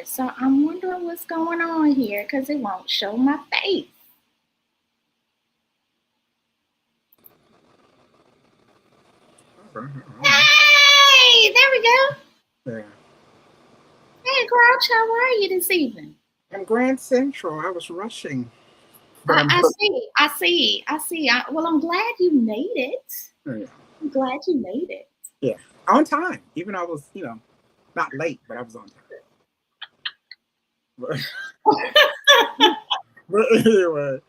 So I'm wondering what's going on here because it won't show my face. Hey, there we go. Yeah. Hey, Grouch, how are you this evening? I'm Grand Central. I was rushing, but I, I'm I see, I see, I see. Well, I'm glad you made it. yeah, I'm glad you made it. yeah, on time. Even I was, not late, but I was on time. But, but anyway,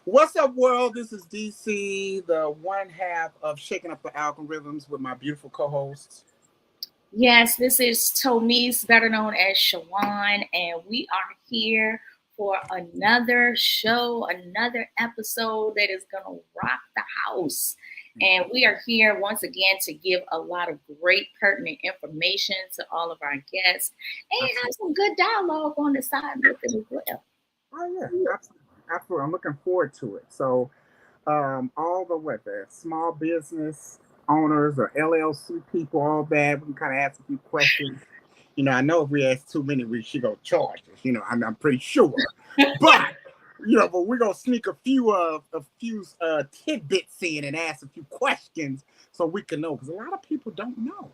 what's up, world? This is DC, the one half of Shaking Up the Algorithms with my beautiful co-hosts. Yes, this is Tomise, better known as Shawan, and we are here for another show, another episode that is going to rock the house. And we are here once again to give a lot of great pertinent information to all of our guests and have some good dialogue on the side with it as well. Oh yeah, absolutely, absolutely. I'm looking forward to it. So, all the small business owners or LLC people, all that. We can kind of ask a few questions. I know if we ask too many, we should go charge us. I'm pretty sure. But but we're gonna sneak a few tidbits in and ask a few questions so we can know because a lot of people don't know.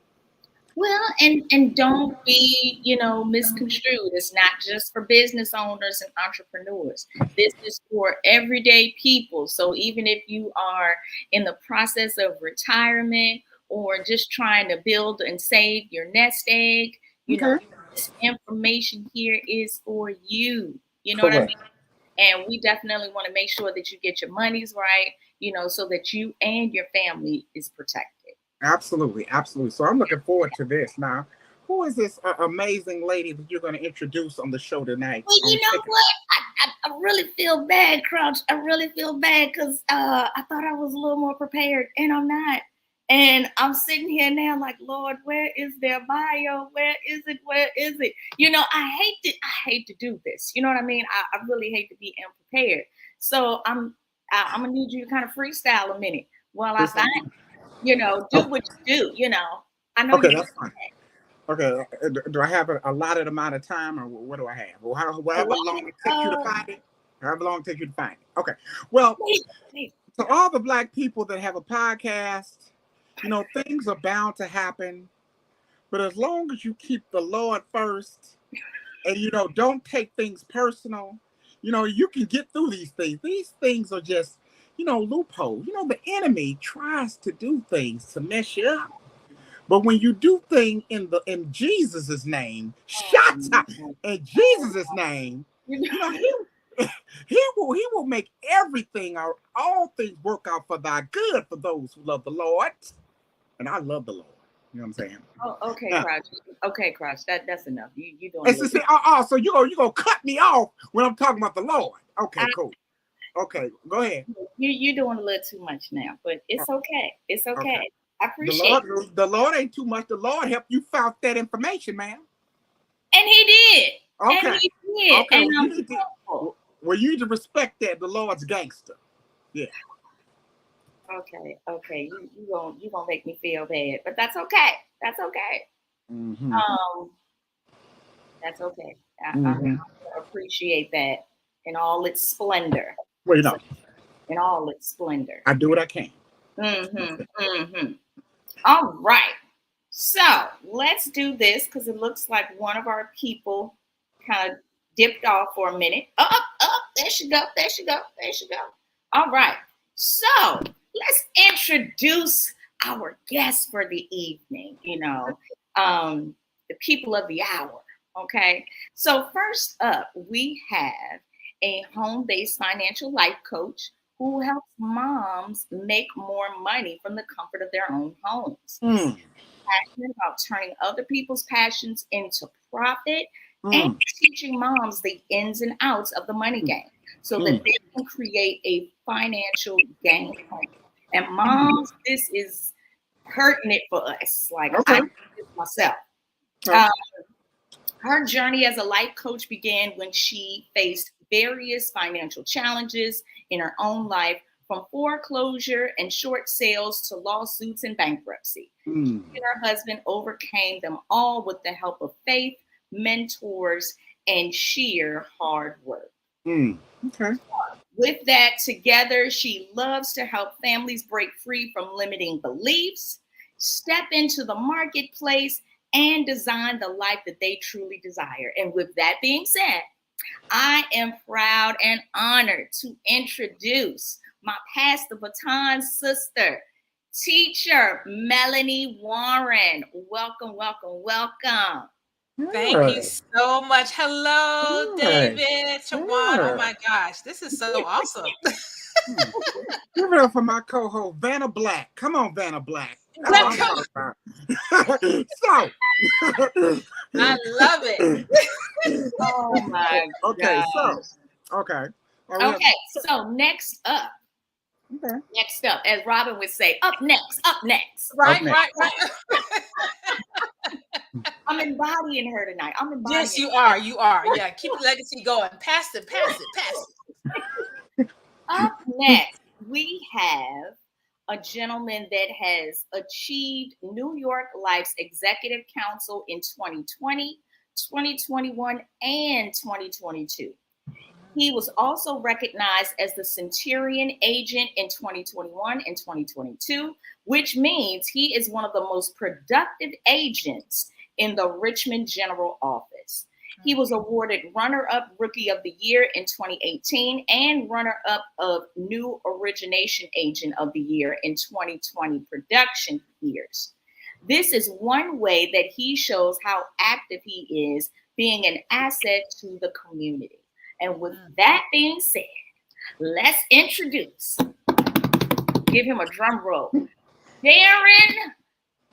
Well, and don't be, misconstrued. It's not just for business owners and entrepreneurs. This is for everyday people. So even if you are in the process of retirement or just trying to build and save your nest egg, Okay. this information here is for you. You know what I mean? Correct. And we definitely want to make sure that you get your monies right, so that you and your family is protected. Absolutely, absolutely. So I'm looking forward to this. Now, who is this amazing lady that you're going to introduce on the show tonight? Well, On you know Shaking- what? I really feel bad, Crouch. I really feel bad because I thought I was a little more prepared, and I'm not. And I'm sitting here now, like, Lord, where is their bio? Where is it? Where is it? I hate to do this. You know what I mean? I really hate to be unprepared. So I'm gonna need you to kind of freestyle a minute while I find, do Oh, what you do. I know okay, you. that's fine. Okay, do I have a allotted amount of time, or what do I have? Or however long it takes you to Uh, find it. However long it takes you to find it. Okay. Well, wait. to all the black people that have a podcast, things are bound to happen. But as long as you keep the Lord first and don't take things personal, you can get through these things. These things are just, loopholes. The enemy tries to do things to mess you up. But when you do things in Jesus's name, shut in Jesus's name, he will make everything or all things work out for thy good for those who love the Lord. And I love the Lord. You know what I'm saying? Oh, okay, Now, Crouch. Okay, Crouch. That's enough. You doing a and so little. say, so you gonna cut me off when I'm talking about the Lord? Okay, I, cool. Okay, go ahead. you doing a little too much now, but it's okay. It's Okay, okay. I the appreciate Lord, it. the Lord ain't too much. The Lord help you found that information, man. And he did. And Okay, he did. okay. And Well, I'm grateful. you need to respect that the Lord's gangster. Yeah. Okay. You gonna make me feel bad, but that's okay. That's okay. Mm-hmm. Um, that's okay. I'm Mm-hmm. gonna appreciate that in all its splendor. Well, So in all its splendor. I do what I can. Mm-hmm. Mm-hmm. All right. So let's do this because it looks like one of our people kind of dipped off for a minute. There she go. There she go. There she go. All right. So let's introduce our guest for the evening, the people of the hour. Okay. So first up, we have a home-based financial life coach who helps moms make more money from the comfort of their own homes. Mm, Passionate about turning other people's passions into profit and mm, teaching moms the ins and outs of the money game so that mm. they can create a financial game plan. And moms, this is pertinent for us. Like I Okay. do this myself. Okay. Um, her journey as a life coach began when she faced various financial challenges in her own life, from foreclosure and short sales to lawsuits and bankruptcy. She Mm, and her husband overcame them all with the help of faith, mentors, and sheer hard work. Okay. With that together, she loves to help families break free from limiting beliefs, step into the marketplace, and design the life that they truly desire. And with that being said, I am proud and honored to introduce my pass the baton sister, teacher Melanie Warren. Welcome, welcome, welcome. Thank you so much. Hello, David, Shawan. Oh my gosh, this is so awesome. Give it up for my co-host, Vanna Black. Come on, Vanna Black. That's what I'm talking about. I love it. Oh my Okay, gosh. Okay, so next up. Okay. Next up, as Robin would say, up next. Right. I'm embodying her tonight. Yes, you are. You are. Yeah, keep the legacy going. Pass it. Up next, we have a gentleman that has achieved New York Life's Executive Council in 2020, 2021, and 2022. He was also recognized as the Centurion Agent in 2021 and 2022, which means he is one of the most productive agents in the Richmond General Office. He was awarded runner-up Rookie of the Year in 2018 and runner-up of New Origination Agent of the Year in 2020 production years. This is one way that he shows how active he is, being an asset to the community. And with that being said, let's introduce, give him a drum roll, Darren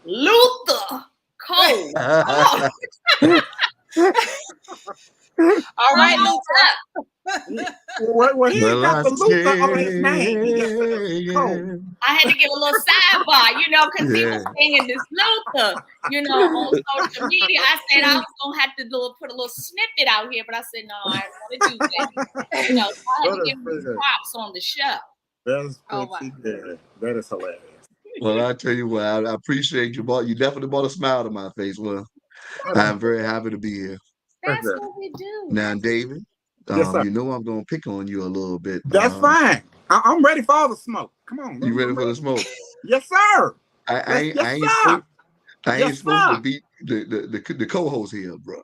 Luther Cole. All right, Luther. Well, he ain't got the Luther on his name. He got the Cole. I had to give a little sidebar, because he was singing this Luther, on social media. I said I was going to have to put a little snippet out here, but I said, no, I don't want to do that. So I had to give him some props on the show. That's pretty good. That is hilarious. Well, I tell you what, I appreciate you. You definitely brought a smile to my face. Well, I'm very happy to be here. That's what we do. Now, David, yes, you know I'm going to pick on you a little bit. That's fine. I'm ready for all the smoke. Come on. You ready for the smoke? Yes, sir. I ain't supposed to be the co-host here, bro.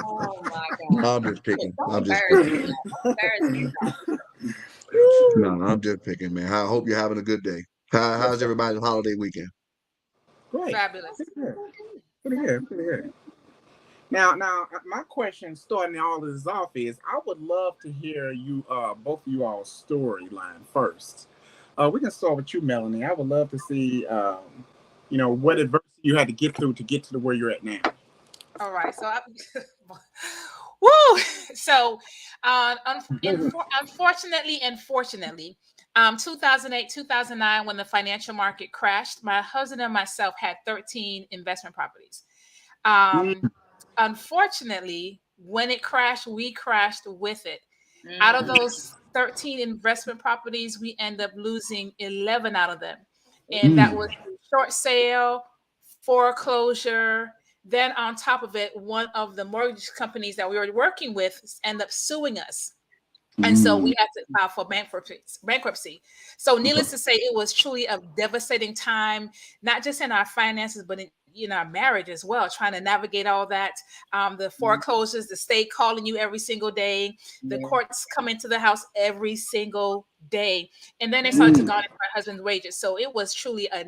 Oh my God. I'm just picking. No, I'm just picking, man. I hope you're having a good day. How's everybody's holiday weekend? Great. Fabulous. Pretty good. Now, my question starting all of this off is, I would love to hear you, both of you all's storyline first. We can start with you, Melanie. I would love to see, what adversity you had to get through to get to where you're at now. All right. So, woo! So, unfortunately and fortunately, 2008, 2009, when the financial market crashed, my husband and myself had 13 investment properties. Unfortunately, when it crashed, we crashed with it. Out of those 13 investment properties, we end up losing 11 out of them. And that was short sale, foreclosure. Then on top of it, one of the mortgage companies that we were working with ended up suing us. And so we had to file for bankruptcy. So needless to say, it was truly a devastating time, not just in our finances, but in our marriage as well, trying to navigate all that. The foreclosures, the state calling you every single day, the courts come into the house every single day. And then they started to garnish my husband's wages. So it was truly a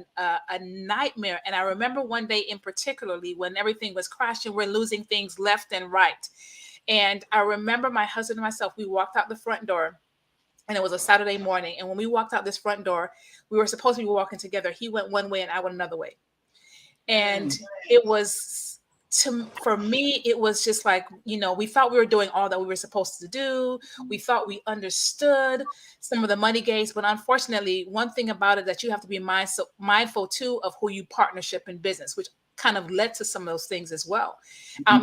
nightmare. And I remember one day in particularly when everything was crashing, we're losing things left and right. And I remember my husband and myself, we walked out the front door, and it was a Saturday morning. And when we walked out this front door, we were supposed to be walking together. He went one way and I went another way. And it was, for me, it was just like, we thought we were doing all that we were supposed to do. We thought we understood some of the money games. But unfortunately, one thing about it that you have to be mindful too of who you partnership in business, which kind of led to some of those things as well.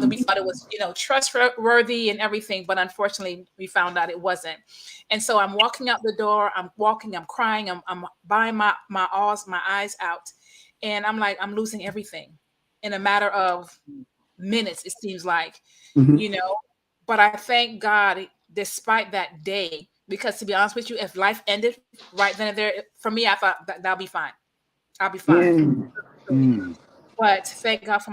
We thought it was, trustworthy and everything, but unfortunately we found out it wasn't. And so I'm walking out the door, I'm crying, I'm buying my eyes out. And I'm like, I'm losing everything in a matter of minutes, it seems like, Mhm. you know. But I thank God despite that day, because to be honest with you, if life ended right then and there, for me, I thought that'll be fine. I'll be fine. Mm. Mm. But thank God for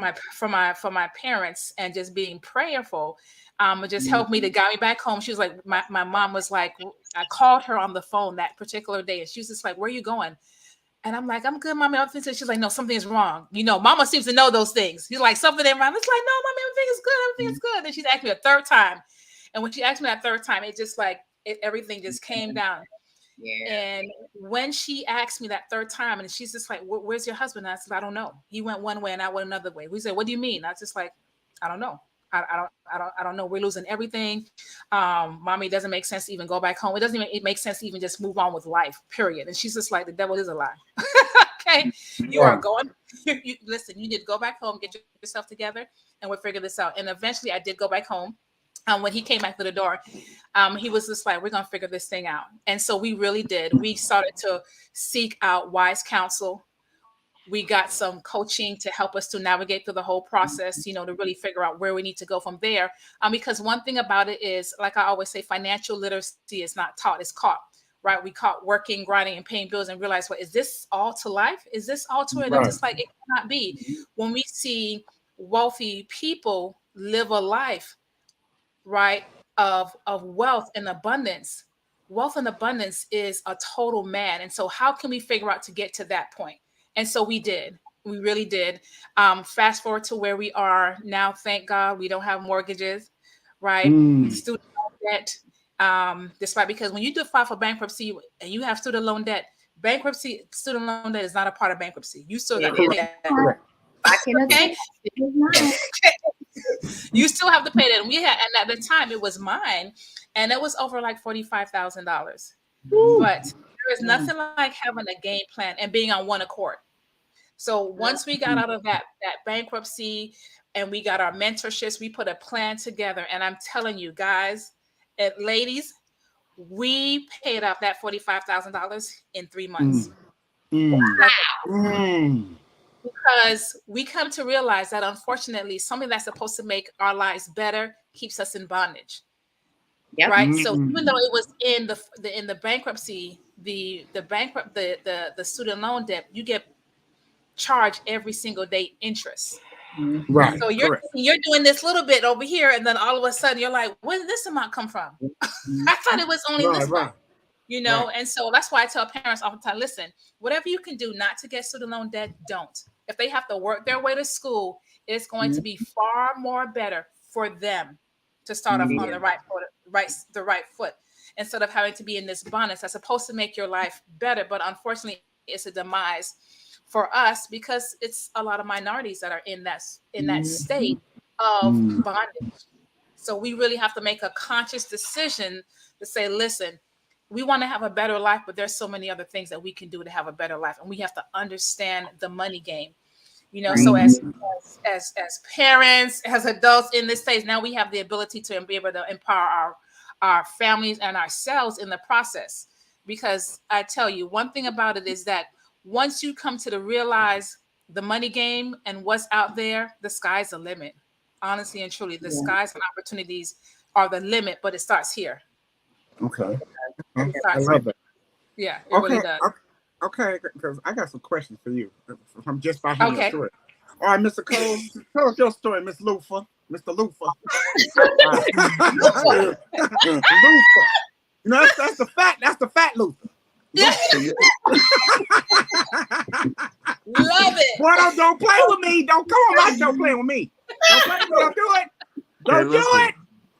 my parents and just being prayerful. It just helped me to guide me back home. She was like, my mom was like, I called her on the phone that particular day, and she was just like, "Where are you going?" And I'm like, "I'm good, mommy." She's like, "No, something is wrong." You know, mama seems to know those things. He's like, "Something ain't wrong." It's like, "No, mommy, everything is good. Everything is good." And she's asked me a third time. And when she asked me that third time, it just like everything just came down. Yeah. And when she asked me that third time, and she's just like, "Where's your husband?" And I said, "I don't know. He went one way and I went another way." We said, "What do you mean?" I was just like, "I don't know. I don't know. We're losing everything. Mommy, it doesn't make sense to even go back home. It doesn't even it makes sense to even just move on with life, period." And she's just like, "The devil is a lie." Okay, you are going. Listen, you need to go back home, get yourself together, and we'll figure this out. And eventually, I did go back home. When he came back to the door, he was just like, "We're gonna figure this thing out." And so we really did. We started to seek out wise counsel. We got some coaching to help us to navigate through the whole process, you know, to really figure out where we need to go from there. Because one thing about it is, like I always say, financial literacy is not taught; it's caught. Right? We caught working, grinding, and paying bills, and realize, what is this all to life? Is this all to it? I'm Right. just like, it cannot be. When we see wealthy people live a life, right, of wealth and abundance. Wealth and abundance is a total man. And so how can we figure out to get to that point? And so we did. We really did. Fast forward to where we are now, thank God we don't have mortgages, right? Mm. Student loan debt. Despite, because when you do file for bankruptcy and you have student loan debt, student loan debt is not a part of bankruptcy. You still got to It pay is that. Correct. I can Okay. attest. It is not. You still have to pay that. And and at the time it was mine, and it was over like $45,000. Woo. But there is nothing like having a game plan and being on one accord. So once we got out of that bankruptcy and we got our mentorships, we put a plan together. And I'm telling you guys, ladies, we paid off that $45,000 in 3 months. Mm. Mm. Like, Mm. because we come to realize that unfortunately something that's supposed to make our lives better keeps us in bondage. Yep. Right. So even though Mm. it was in the bankruptcy, the student loan debt, you get charged every single day interest. Mhm. Right. So Correct. you're doing this little bit over here, and then all of a sudden you're like, where did this amount come from? I thought it was only Right. this much. Right. Right. And so that's why I tell parents all the time, listen, whatever you can do not to get student loan debt, don't. If they have to work their way to school, it's going to be far more better for them to start off It on is. the right foot, instead of having to be in this bonus that's supposed to make your life better. But unfortunately, it's a demise for us, because it's a lot of minorities that are in that state of Mm. bondage. So we really have to make a conscious decision to say, listen, we want to have a better life, but there's so many other things that we can do to have a better life. And we have to understand the money game. Right. So Mm. as parents, as adults in this stage, now we have the ability to be able to empower our families and ourselves in the process. Because I tell you, one thing about it is that once you come to realize the money game and what's out there, the sky's the limit. Honestly and truly, the Yeah. skies and opportunities are the limit, but it starts here. Okay. It I starts here. love that. Yeah, it Okay. really does. Okay. Because I got some questions for you from just by hearing your Okay. story. All right, Mr. Cole, tell us your story, Miss Lufa. Mr. Lufa. Lufa. You know, that's the fat Luther. Yeah, Yeah, love it. Boy, don't play with me. Don't come on my show playing with me. Don't play with me. Don't do it. hey, Don't do listen, it.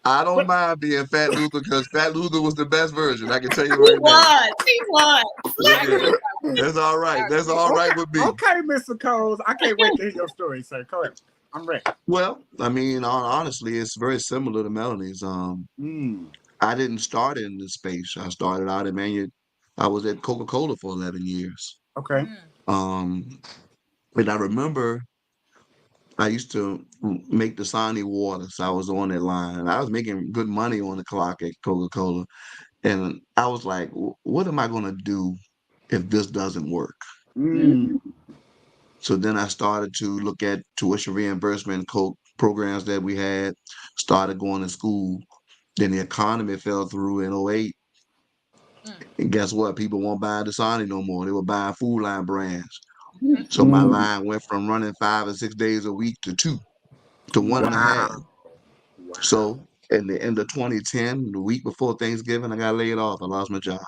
I don't But mind being Fat Luther because Fat Luther was the best version. I can tell you He right now. was. He was. I agree with Yeah, that. that's all right. That's all okay, right with me. okay, Mr. Coles. I can't wait to hear your story, sir. Go ahead. I'm ready. Well, I mean, honestly, it's very similar to Melanie's. Mm. I didn't start in the space. I started out I was at Coca-Cola for 11 years. Okay. Mm, Um, and I remember I used to make the Dasani water, so I was on that line. I was making good money on the clock at Coca-Cola, and I was like, "What am I going to do if this doesn't work?" Mm. Mhm. So then I started to look at tuition reimbursement programs that we had, started going to school. Then the economy fell through in '08. Mm. And guess what? People won't buy Dasani no more. They were buying Food Line brands. Mhm. So my line went from running 5 or 6 days a week to two, to one and a half. Wow. Wow. So in the end of 2010, the week before Thanksgiving, I got laid off. I lost my job.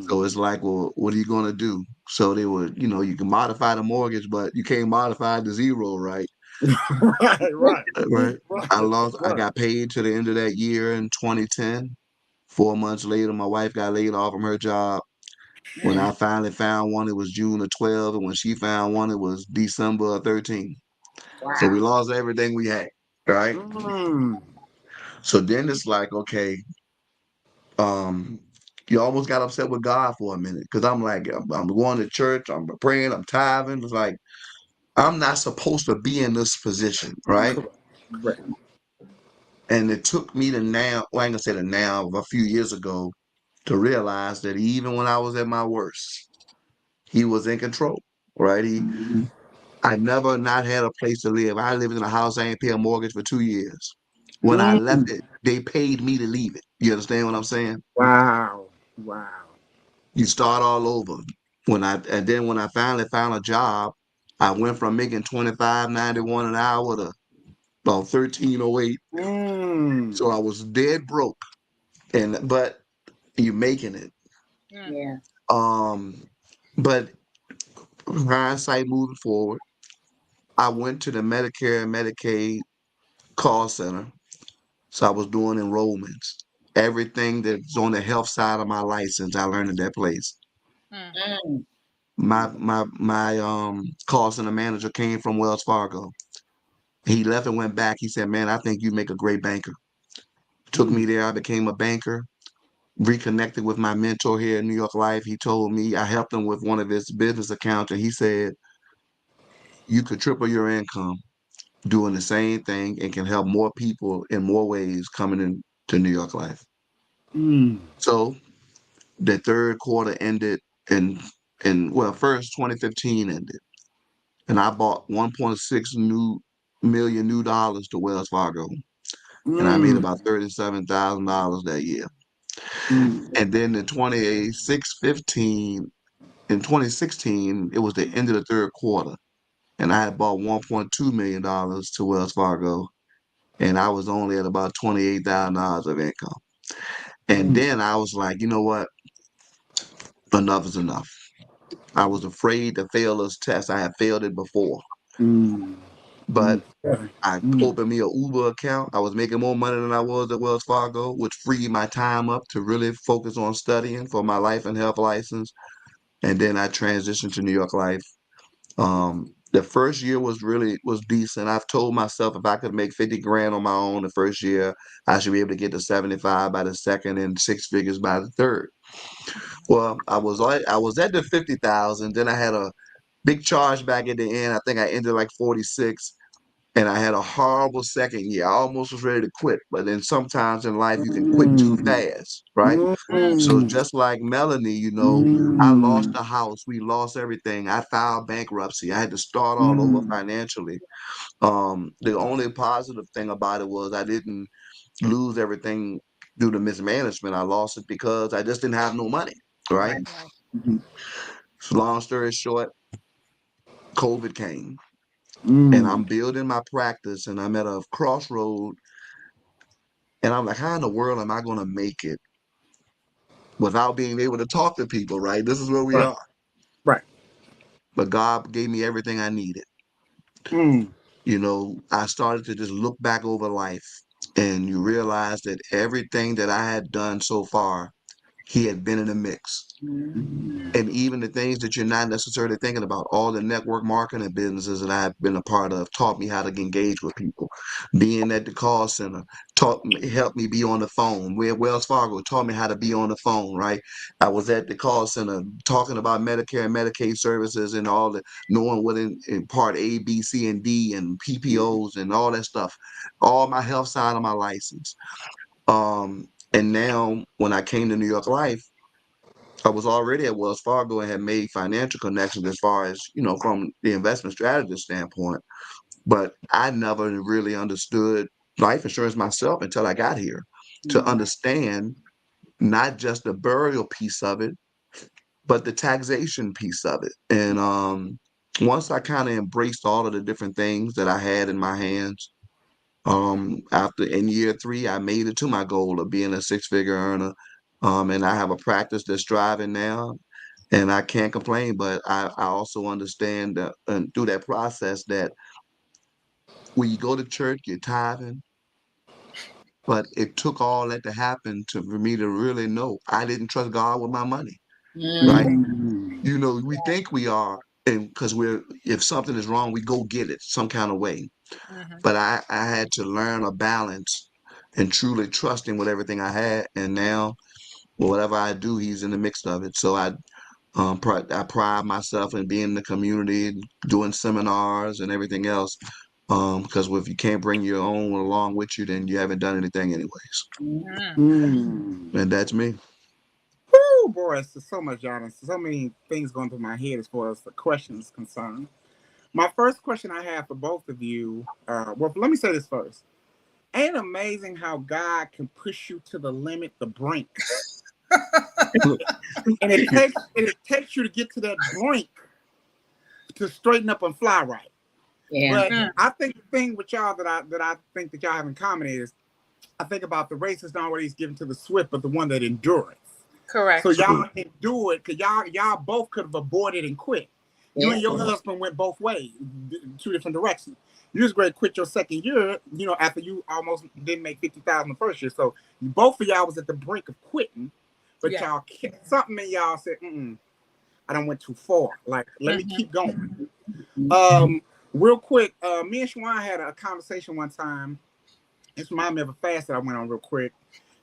So it's like, well, what are you going to do? So they were, you can modify the mortgage, but you can't modify the zero, right? Right, right, Right. right, I right. got paid to the end of that year in 2010. 4 months later, my wife got laid off from her job. When I finally found one, it was June of 12. And when she found one, it was December of 13. So we Wow. lost everything we had. Right. Mm. So then it's like, okay, um, you almost got upset with God for a minute because I'm like, I'm going to church, I'm praying, I'm tithing. It's like, I'm not supposed to be in this position. Right. Correct. Right. And it took me to now, well, I ain't gonna say the now, a few years ago, to realize that even when I was at my worst, he was in control, right? I never not had a place to live. I lived in a house I ain't pay a mortgage for 2 years. When I left Mm. it, they paid me to leave it. You understand what I'm saying? Wow. Wow. You start all over. And then when I finally found a job, I went from making 25.91 an hour to about 13.08. Mm. So I was dead broke. But you're making it. Mm. Yeah. Um, but hindsight moving forward, I went to the Medicare and Medicaid call center. So I was doing enrollments. Everything that's on the health side of my license, I learned at that place. Mm. Mm. My call center manager came from Wells Fargo. He left and went back. He said, "Man, I think you make a great banker." Took Mm. me there. I became a banker. Reconnected with my mentor here in New York Life. He told me I helped him with one of his business accounts, and he said, "You could triple your income doing the same thing and can help more people in more ways coming into New York Life." Mm. So the third quarter ended in well, first 2015 ended, and I bought 1.6 new million new dollars to Wells Fargo, and I made Mm. about $37,000 that year. Mm. And then in 2016, it was the end of the third quarter, and I had bought $1.2 million to Wells Fargo, and I was only at about $28,000 of income. And Mm. then I was like, you know what? Enough is enough. I was afraid to fail this test. I had failed it before, Mm. but Mm. Okay. I Mm. opened me a Uber account. I was making more money than I was at Wells Fargo, which freed my time up to really focus on studying for my life and health license. And then I transitioned to New York Life. The first year was decent. I've told myself if I could make 50 grand on my own the first year, I should be able to get to 75 by the second and six figures by the third. Well, I was at the 50,000. Then I had a big charge back at the end. I think I ended like 46. And I had a horrible second year. I almost was ready to quit. But then sometimes in life you can quit too Mm. fast, right? Mm. So Mm. just like Melanie, I lost Mm. the house. We lost everything. I filed bankruptcy. I had to start all over Mm. financially. The only positive thing about it was I didn't lose everything due to mismanagement. I lost it because I just didn't have no money, right? Right. Right. Mhm. So long story short, COVID came and Mm. I'm building my practice and I'm at a crossroad and I'm like, how in the world am I going to make it without being able to talk to people, right? This is where we Right. are. Right. But God gave me everything I needed. Mm. I started to just look back over life and you realize that everything that I had done so far, he had been in the mix. Mm. And even the things that you're not necessarily thinking about, all the network marketing businesses that I've been a part of taught me how to engage with people. Being at the call center helped me be on the phone. Where Wells Fargo taught me how to be on the phone, right? I was at the call center talking about Medicare and Medicaid services and all the knowing what in part A, B, C, and D and PPOs and all that stuff. All my health side of my license. And now when I came to New York Life, I was already at Wells Fargo and had made financial connections as far as, from the investment strategist standpoint. But I never really understood life insurance myself until I got here to understand not just the burial piece of it, but the taxation piece of it. And once I kind of embraced all of the different things that I had in my hands, after in year 3, I made it to my goal of being a 6-figure earner. And I have a practice that's thriving now, and I can't complain. But I also understand that, and through that process, that when you go to church, you're tithing. But it took all that to happen for me to really know I didn't trust God with my money, right? Mm. We think we are, and because if something is wrong, we go get it some kind of way. Mhm. But I had to learn a balance and truly trusting with everything I had. And now, whatever I do, He's in the mix of it. So I pride myself in being in the community, doing seminars and everything else. Because if you can't bring your own along with you, then you haven't done anything anyways. Mm. Mm. And that's me. Woo, boy, it's so much, honest. So many things going through my head as far as the questions concerned. My first question I have for both of you, well, let me say this first. Ain't it amazing how God can push you to the limit, the brink, and it takes you to get to that brink to straighten up and fly right. Yeah. But Mm. I think the thing with y'all that I think that y'all have in common is I think about the race is not always given to the swift, but the one that endureth. So Correct. y'all endure it because y'all both could have aborted and quit. You Yeah. and your husband went both ways, 2 different directions. You was great quit your second year, after you almost didn't make 50,000 the first year. So both of y'all was at the brink of quitting, but Yeah. y'all something in y'all said, I don't went too far. Like, let me Mhm. keep going. Um, Real quick, me and Shawan had a conversation one time. It's reminded me of a fast that I went on real quick.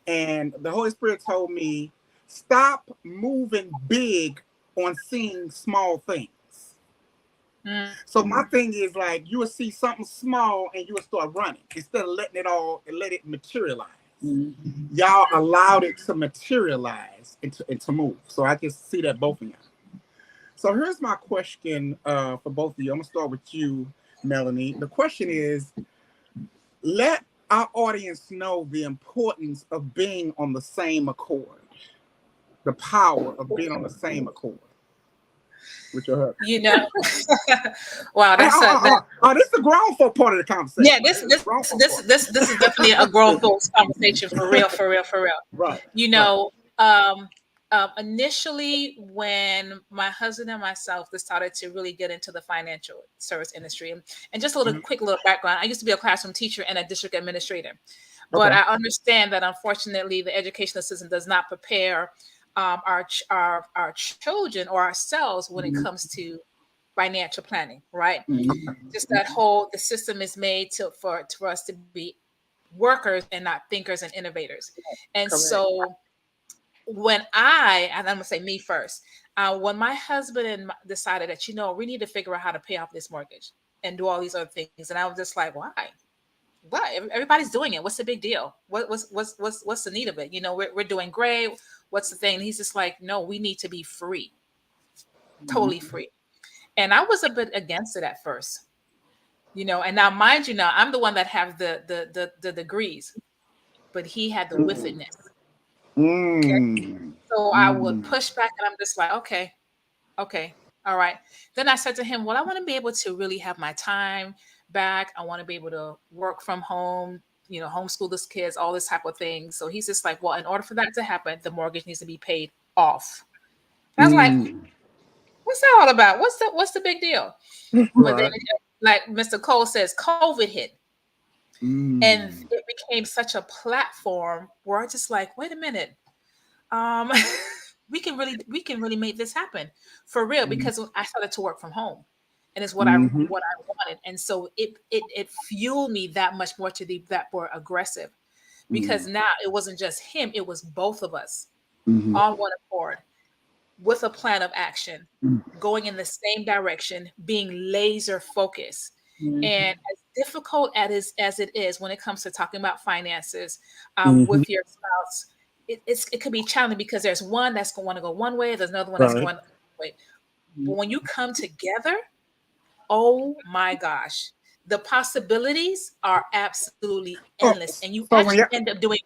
And the Holy Spirit told me, stop moving big on seeing small things. Mm. So my thing is like you will see something small and you will start running instead of letting it all and let it materialize. Y'all allowed it to materialize and to move. So I can see that both of y'all. So here's my question for both of you. I'm gonna start with you, Melanie. The question is, let our audience know the importance of being on the same accord, the power of being on the same accord with your husband. You know, wow, Hey, that's a that. this is the grown folk part of the Yeah, conversation, right? this This is the this grown folk this part. this is definitely a grown folks conversation for real, for real, for real. Right, You right. know, initially when my husband and myself decided to really get into the financial service industry, and just a little Mhm. quick little background, I used to be a classroom teacher and a district administrator, but Okay. I understand that unfortunately the educational system does not prepare our children or ourselves when it comes to financial planning, right? Just that whole the system is made for us to be workers and not thinkers and innovators. And Correct. so and I'm gonna say me first, when my husband decided that we need to figure out how to pay off this mortgage and do all these other things, and I was just like, why? Why? Everybody's doing it. What's the big deal? What's the need of it? We're doing great. What's the thing? And he's just like, no, we need to be free, totally free. And I was a bit against it at first, and now mind you, now I'm the one that have the degrees, but he had the wickedness. Okay. Mm. So I would Mm. push back and I'm just like, okay, all right. Then I said to him, well, I want to be able to really have my time back. I want to be able to work from home, homeschool this kids, all this type of thing. So he's just like, well, in order for that to happen, the mortgage needs to be paid off. And I was like, Mm. what's that all about? What's the big deal? But then, Right. like Mr. Cole says, COVID hit. And Mm. it became such a platform where I just like, wait a minute, um, we can really make this happen for real because I started to work from home, and it's what I Mm-hmm. what I wanted, and so it fueled me that much more to be that more aggressive Mm. because now it wasn't just him, it was both of us Mm-hmm. on one accord with a plan of action, going in the same direction, being laser focused. And as difficult as it is when it comes to talking about finances Mm-hmm. with your spouse, it could be challenging because there's one that's going to want to go one way, there's another one that's Right. going the other way. But when you come together, oh my gosh, the possibilities are absolutely Oh, endless, and you so when actually y'all, end up doing.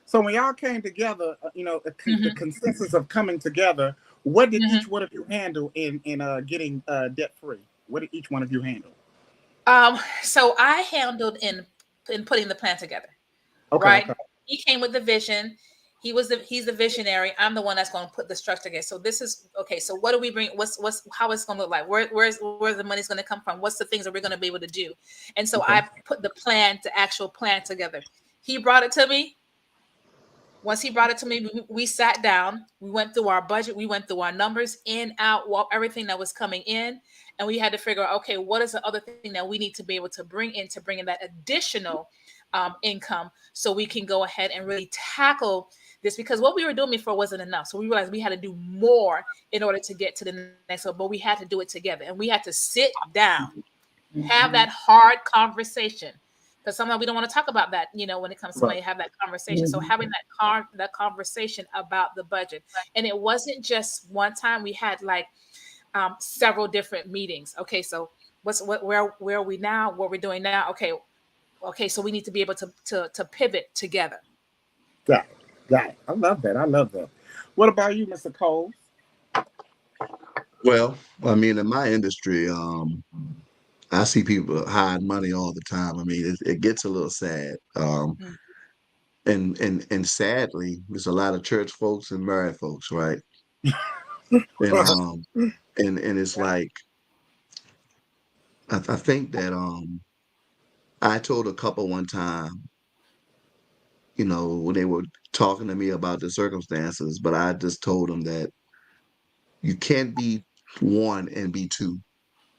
so when y'all came together, the Mhm, consensus of coming together, what did mhm. each one of you handle in getting debt free? What did each one of you handle? So I handled in putting the plan together, Okay, right? okay, He came with the vision. He's the visionary. I'm the one that's going to put the structure together. So this is okay. So what do we bring? What's how it's going to look like? Where the money's going to come from? What's the things that we're going to be able to do? And so okay. I put the actual plan together. He brought it to me. Once he brought it to me, we sat down, we went through our budget, we went through our numbers in, out, everything that was coming in. And we had to figure out, okay, what is the other thing that we need to be able to bring in that additional income so we can go ahead and really tackle this, because what we were doing before wasn't enough. So we realized we had to do more in order to get to the next level, but we had to do it together and we had to sit down, have Mhm. that hard conversation, because sometimes we don't want to talk about that, when it comes to Right. money, have that conversation. So Mhm. having that conversation about the budget, and it wasn't just one time. We had like several different meetings. Okay, so where are we now? What we're doing now? Okay, so we need to be able to pivot together. Got it. Got it. I love that. I love that. What about you, Mr. Cole? Well, I mean, in my industry, I see people hide money all the time. I mean, it gets a little sad. Mm, And sadly, there's a lot of church folks and married folks, right? And and it's like I think that I told a couple one time, when they were talking to me about the circumstances, but I just told them that you can't be one and be two.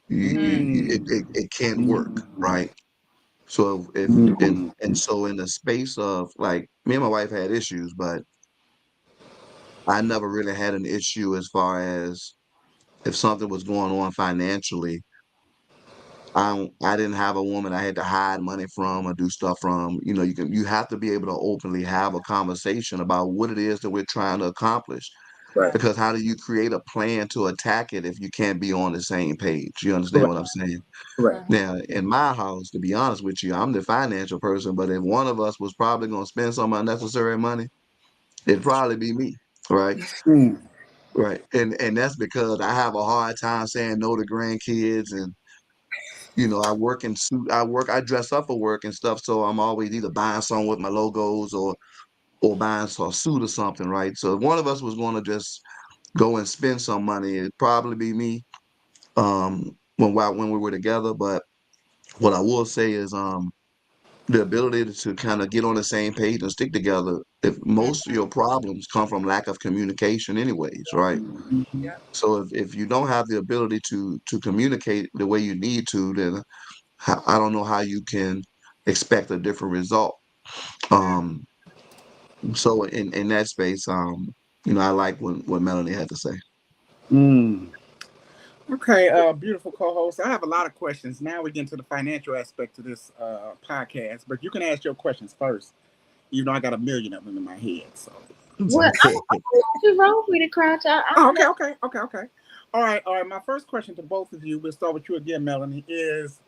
It can't work, Mhm. right? So if Mhm. and so in the space of like me and my wife had issues, but I never really had an issue as far as if something was going on financially. I didn't have a woman I had to hide money from or do stuff from. You have to be able to openly have a conversation about what it is that we're trying to accomplish. Right. Because how do you create a plan to attack it if you can't be on the same page? You understand Right. what I'm saying? Right. mhm, Now, in my house, to be honest with you, I'm the financial person, but if one of us was probably going to spend some unnecessary money, it'd probably be me, right? Mm. Right. And that's because I have a hard time saying no to grandkids, and I work in suit. I dress up for work and stuff, so I'm always either buying something with my logos or buying a suit or something, right? So if one of us was going to just go and spend some money, it'd probably be me. When we were together, but what I will say is the ability to kind of get on the same page and stick together. If most of mhm. your problems come from lack of communication, anyways, right? Yeah, So if you don't have the ability to communicate the way you need to, then I don't know how you can expect a different result. yeah. Um, so in that space, I like what Melanie had to say. Mm. Okay, beautiful co-host. I have a lot of questions. Now we get into the financial aspect of this podcast, but you can ask your questions first. Even though I got a million of them in my head. So. What? I'm you wrong with it, Crouch. I Oh, want okay, to. okay, okay, okay. All right. My first question to both of you, we'll start with you again, Melanie, is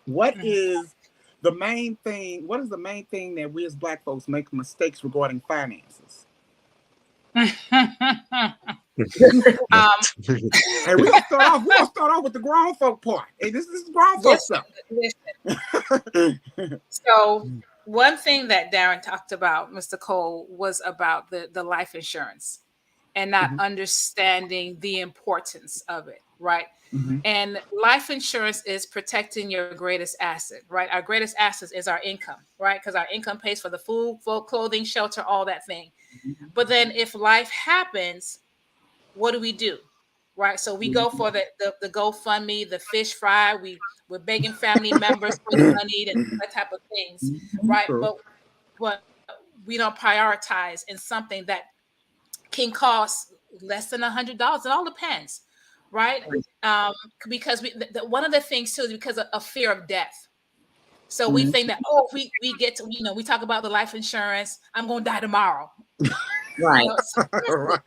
what Mhm. is the main thing? What is the main thing that we as Black folks make mistakes regarding finances? um, Hey, we're gonna start off. We're gonna start off with the grown folk part. Hey, this is grown folk listen, stuff. listen. So one thing that Darren talked about, Mr. Cole, was about the life insurance and not Mhm, understanding the importance of it, right? mhm, And life insurance is protecting your greatest asset, right? Our greatest asset is our income, right? Because our income pays for the food, for clothing, shelter, all that thing. But then if life happens, what do we do? Right. So we go for the GoFundMe, the fish fry. We're begging family members for the money and that type of things. mhm. Right. True. But we don't prioritize in something that can cost less than $100. It all depends. Right. Um, because one of the things too is because of fear of death. So we think that, oh, we get to, we talk about the life insurance, I'm going to die tomorrow. Right. So seriously, Right.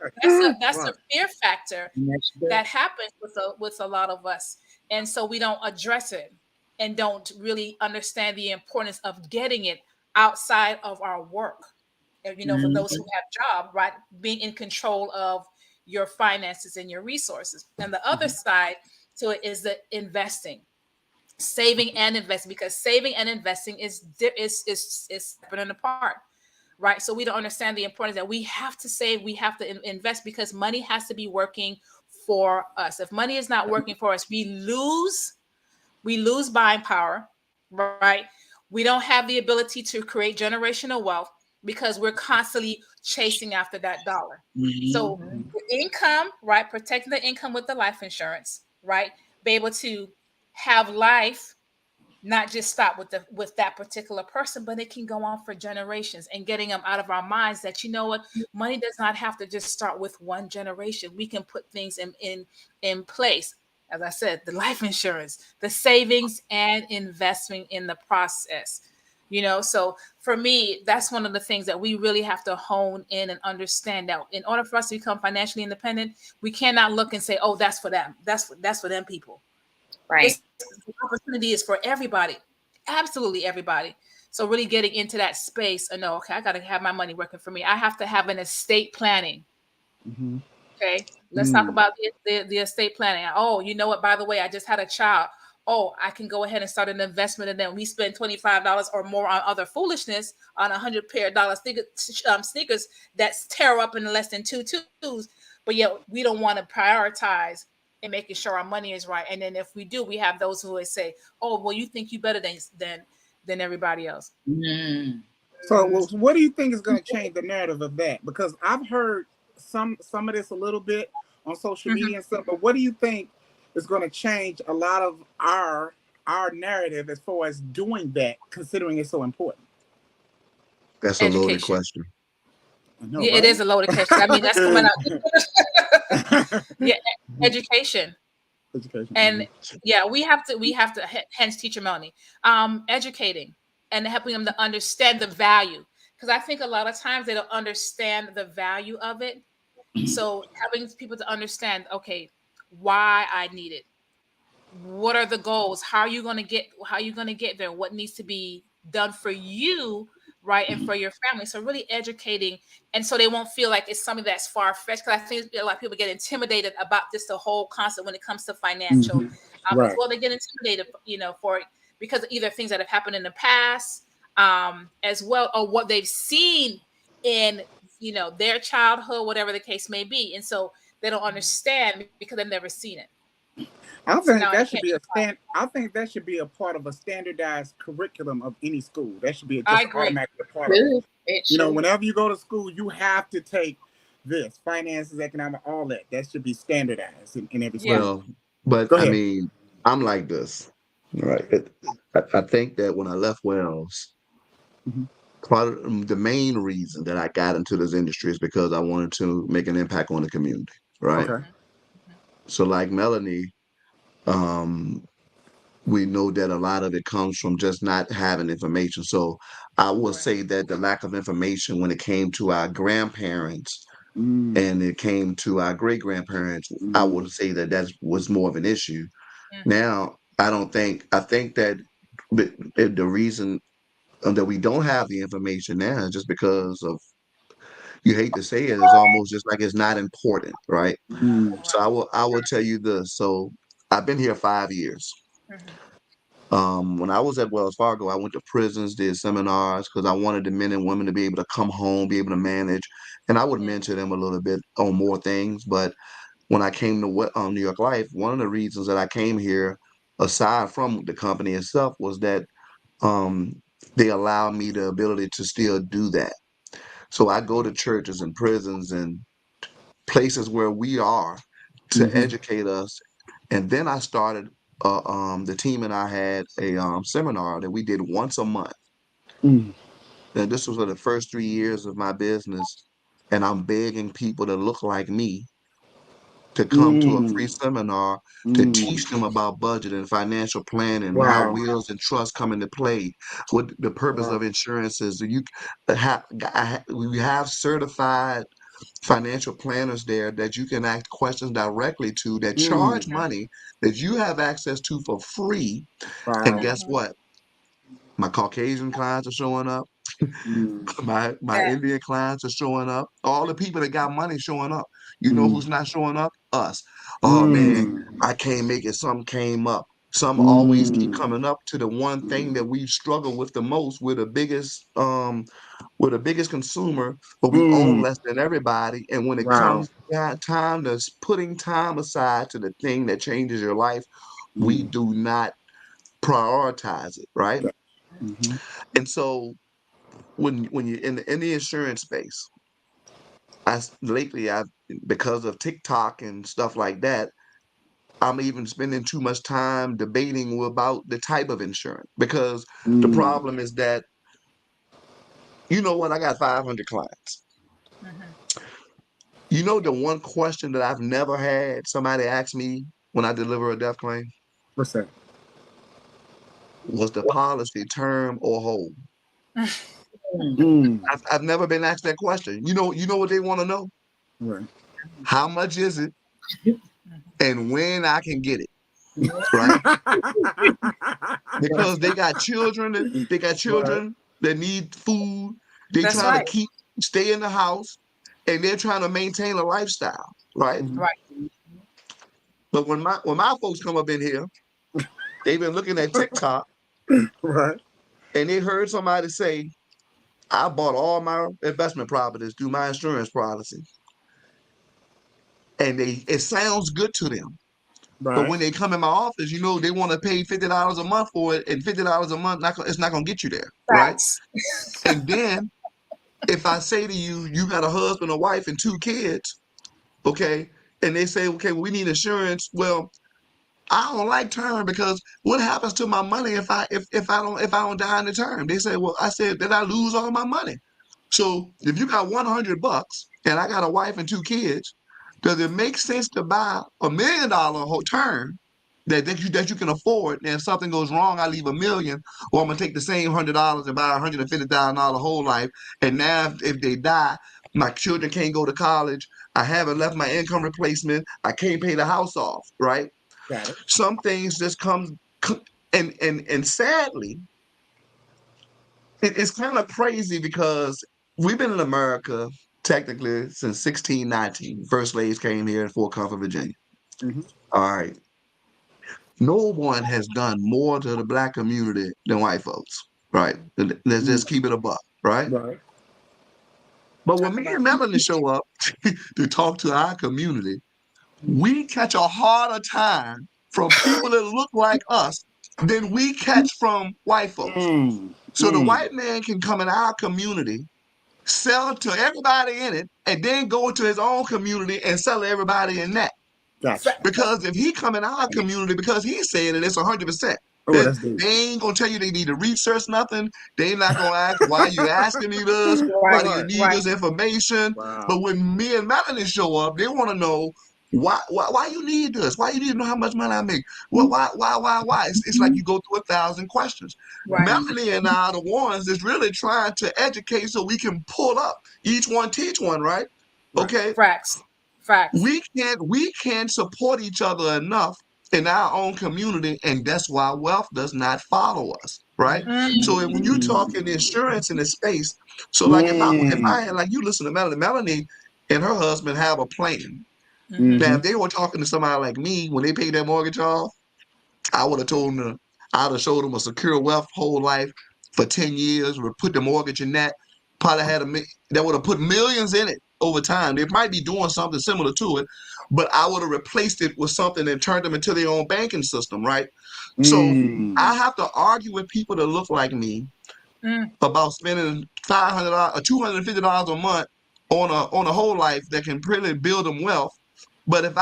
that's a Right. fear factor That's good. that happens with a lot of us, and so we don't address it and don't really understand the importance of getting it outside of our work. And, for those who Mhm. have job, right, being in control of your finances and your resources. And the other side to it is the investing, saving and investing, because saving and investing is separate and apart, right? So we don't understand the importance that we have to save, we have to invest, because money has to be working for us. If money is not working for us, we lose buying power, right? We don't have the ability to create generational wealth because we're constantly chasing after that dollar. So Mhm. the income, right, protecting the income with the life insurance, right, be able to have life not just stop with that particular person, but it can go on for generations, and getting them out of our minds that, what, money does not have to just start with one generation. We can put things in place. As I said, the life insurance, the savings, and investing in the process. So for me, that's one of the things that we really have to hone in and understand, that in order for us to become financially independent, we cannot look and say, oh, that's for them. That's for them people. Right. It's the opportunity is for everybody, absolutely everybody. So really getting into that space and know, okay, I got to have my money working for me. I have to have an estate planning. Mm-hmm. Okay, let's talk Mm. about the estate planning. Oh, you know what? By the way, I just had a child. Oh, I can go ahead and start an investment, and then we spend $25 or more on other foolishness, on 100 pair of dollar sneakers that's tear up in less than two twos. But yet we don't want to prioritize and making sure our money is right. And then if we do, we have those who always say, "Oh, well, you think you better than everybody else." Mm. So, well, so what do you think is going to change the narrative of that? Because I've heard some of this a little bit on social Mhm. media and stuff. But what do you think is going to change a lot of our narrative as far as doing that, considering it's so important? That's a loaded Education. question. I know, Yeah, it right? is a loaded question. I mean, that's coming out. Yeah, education. And Education. yeah, we have to hence teacher Melanie, educating and helping them to understand the value, because I think a lot of times they don't understand the value of it. So having people to understand, okay, why I need it, what are the goals, how are you going to get there, what needs to be done for you, right, and for your family. So really educating, and so they won't feel like it's something that's far-fetched, because I think a lot of people get intimidated about just the whole concept when it comes to financial, Hmm. because, Right. well, they get intimidated, for because of either things that have happened in the past, as well, or what they've seen in, their childhood, whatever the case may be, and so they don't understand because they've never seen it. I So now think it that should can't be be a taught. stand. I think that should be a part of a standardized curriculum of any school. That should be I just an agree. automatic part of it. Should. It You know, should. whenever you go to school, you have to take this finances, economic, all that. That should be standardized in every Yeah. school. Well, but Go I ahead. mean, I'm like this, right? I think that when I left Wells, Hmm. part of the main reason that I got into this industry is because I wanted to make an impact on the community, right? Okay. Mhm, mhm. So, like Melanie, um, we know that a lot of it comes from just not having information. So, I will Right. say that the lack of information when it came to our grandparents Mm, and it came to our great grandparents, I mm, would say that that was more of an issue. Mhm. Now, I think that the reason that we don't have the information now is just because of, you hate to say it, it's almost just like it's not important, right? mm, So Right. I will tell you this. So I've been here 5 years. Mhm. When I was at Wells Fargo, I went to prisons, did seminars because I wanted the men and women to be able to come home, be able to manage, and I would Yeah. mentor them a little bit on more things. But when I came to New York Life, one of the reasons that I came here, aside from the company itself, was that um, they allowed me the ability to still do that. So I go to churches and prisons and places where we are to hmm educate us. And then I started, the team and I had a seminar that we did once a month. mm. And this was for the first 3 years of my business. And I'm begging people to look like me to come to a free Mm. seminar to teach them Mm. about budget and financial planning and how Wow. wills and trusts come into play, what the purpose Wow. of insurance is. We have certified financial planners there that you can ask questions directly to that charge Mm. money that you have access to for free. And Wow. guess what? My Caucasian clients are showing up. Mm. My Yeah. Indian clients are showing up. All the people that got money showing up. You know Mm. who's not showing up? Us. Oh man, Mm. I can't make it. Some came up. Some always keep Mm. coming up to the one thing that we struggle with the most. We're the biggest consumer, but we own Mm. less than everybody. And when it Wow. comes time to putting time aside to the thing that changes your life, we Mm. do not prioritize it, right? Mm-hmm. And so when you're in the insurance space, lately I've because of TikTok and stuff like that, I'm even spending too much time debating about the type of insurance because the Mm. problem is that you know what, I got 500 clients. Mhm. You know the one question that I've never had somebody ask me when I deliver a death claim What's that? was the policy term or whole. Mm. Mm. I've never been asked that question. You know what they want to know? Right. How much is it Mhm. and when I can get it, right? Because they got Right. children that need food. They That's trying to right. stay in the house, and they're trying to maintain a lifestyle, right? Mhm. Right. But when my folks come up in here, they've been looking at TikTok Right. and they heard somebody say, "I bought all my investment properties through my insurance policy," and it sounds good to them. But Right. when they come in my office, they want to pay $50 a month for it, and $50 a month it's not gonna get you there, right? Facts. And then if I say to you, you got a husband, a wife, and 2 kids, okay, and they say, okay, well, we need insurance. Well, I don't like term because what happens to my money if I don't die in the term? They say, well, I said, did I lose all my money? So if you got $100 and I got a wife and 2 kids, does it make sense to buy $1 million whole term that you can afford? And if something goes wrong, I leave $1 million, or I'm gonna take the same $100 and buy $150,000 whole life. And now if they die, my children can't go to college. I haven't left my income replacement. I can't pay the house off. Right? Got it. Some things just come, and sadly, it's kind of crazy because we've been in America technically since 1619. First slaves came here in Fort Comfort, Virginia. Mm-hmm. All right. No one has done more to the black community than white folks. Right. Let's Mm. just keep it a buck. Right. Right. But when Talk me about and it. Melanie show up to talk to our community, we catch a harder time from people that look like us than we catch from white folks. Mm. So the Mm. white man can come in our community, sell to everybody in it, and then go into his own community and sell to everybody in that. Gotcha. Because if he come in our community because he's saying it, it's 100%. Oh, They, that's deep. they ain't gonna tell you they need to research nothing. They ain't not gonna ask why you asking me this, why Right, do you Right. need right. this information. Wow. But when me and Melanie show up, they want to know why you need this, why you need to know how much money I make. Well, why? It's like you go through 1,000 questions. Right. Mm-hmm. Melanie and I are the ones that's really trying to educate so we can pull up each one teach one, right? Right. Okay, Facts. Facts. we can't support each other enough in our own community, and that's why wealth does not follow us, right? So when you talk in Mm. insurance in the space, so like if I Mm. had, like, you listen to Melanie and her husband have a plan. Mm-hmm. Now Mm-hmm. if they were talking to somebody like me when they paid their mortgage off, I would have told them I'd have showed them a secure wealth whole life for 10 years, would put the mortgage in that, probably that would have put millions in it over time. They might be doing something similar to it, but I would have replaced it with something and turned them into their own banking system, right? So I Mm. have to argue with people that look like me Mm. about spending $500 or $250 a month on a whole life that can really build them wealth. But if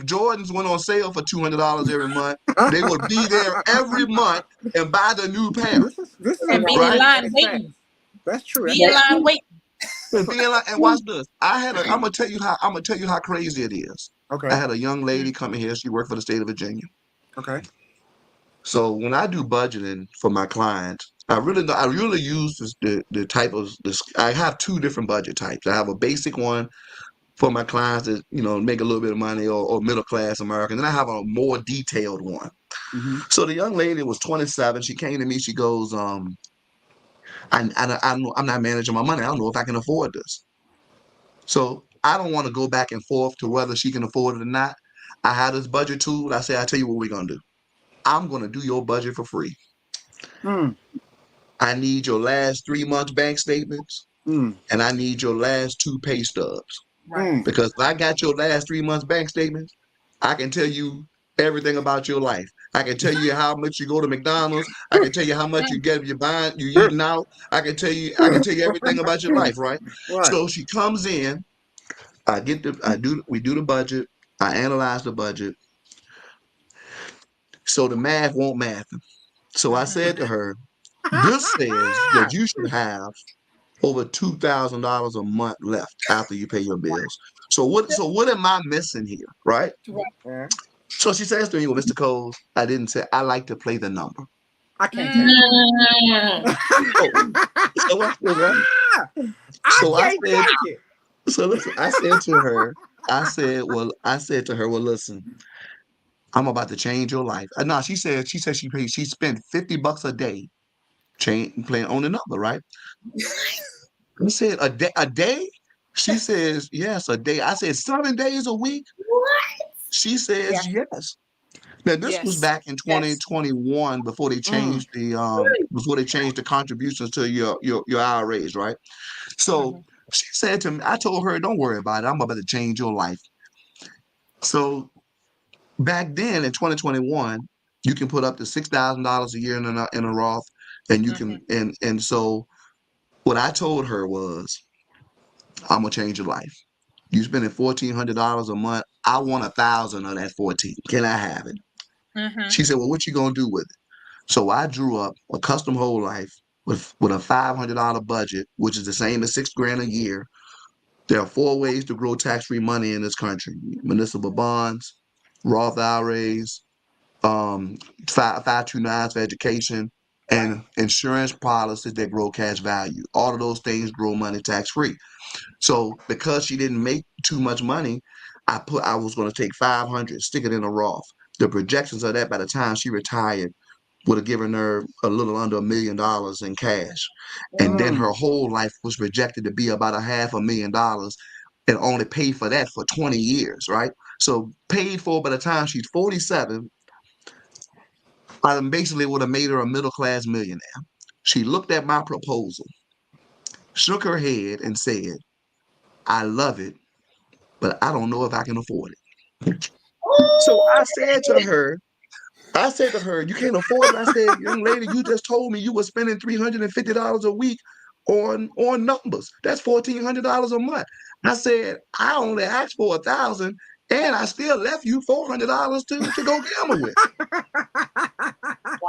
Jordans went on sale for $200 every month, they would be there every month and buy the new pair, This is And be in right? unfortunate, but line it's facts. waiting. That's true. That's Be in That's line true. waiting. And so. watch this. I'm gonna tell you how crazy it is. Okay. I had a young lady come in here. She worked for the state of Virginia. Okay. So when I do budgeting for my clients, I really use the type of this. I have two different budget types. I have a basic one for my clients that make a little bit of money or middle class American. Then I have a more detailed one. Mm-hmm. So the young lady was 27. She came to me. She goes, I'm not managing my money. I don't know if I can afford this. So I don't want to go back and forth to whether she can afford it or not. I have this budget tool. I say, I tell you what we're gonna do. I'm gonna do your budget for free. Mm. I need your last 3 months bank statements Mm. and I need your last two pay stubs. Right. Mm. Because if I got your last 3 months bank statements, I can tell you everything about your life. I can tell you how much you go to McDonald's. I can tell you how much you get if you're buying, you eating out. I can tell you everything about your life, right? Right. So she comes in, we do the budget, I analyze the budget. So the math won't math. So I Mm-hmm. said to her, this says that you should have over $2,000 a month left after you pay your bills. So what am I missing here? Right? Right. Yeah. So she says to me, well, Mr. Coles, I didn't say I like to play the number. I can't take it. Mm. So so I said, what? I So I can't said, take it. so listen, I said to her, well, listen, I'm about to change your life. No, she said she spent $50 a day playing on the number, right? I said a day? She says, yes, a day. I said 7 days a week. What? She Yeah. says yes. Now this was Yes. back in Yes. 2021 Mm. before they changed the contributions to your IRAs, right? So Mm-hmm. she said to me, I told her, don't worry about it. I'm about to change your life. So back then in 2021, you can put up to $6,000 a year in a Roth, and you Mm-hmm. can and so what I told her was, I'm gonna change your life. You spending $1,400 a month. I want 1,000 of that 14. Can I have it? Mm-hmm. She said, well, what you gonna do with it? So I drew up a custom whole life with a $500 budget, which is the same as 6 grand a year. There are four ways to grow tax-free money in this country: municipal bonds, Roth IRAs, 529s for education, Right. and insurance policies that grow cash value. All of those things grow money tax-free. So because she didn't make too much money, I was going to take 500, stick it in a Roth. The projections of that by the time she retired would have given her a little under $1 million in cash. And then Mm. Mm. her whole life was projected to be about a $500,000 and only paid for that for 20 years, right? So paid for by the time she's 47, I basically would have made her a middle class millionaire. She looked at my proposal, shook her head, and said, I love it, but I don't know if I can afford it. So Oh, I said to her, you can't afford it. I said, young lady, you just told me you were spending $350 a week on numbers. That's $1,400 a month. I said, I only asked for 1,000 and I still left you $400 to go gamble with.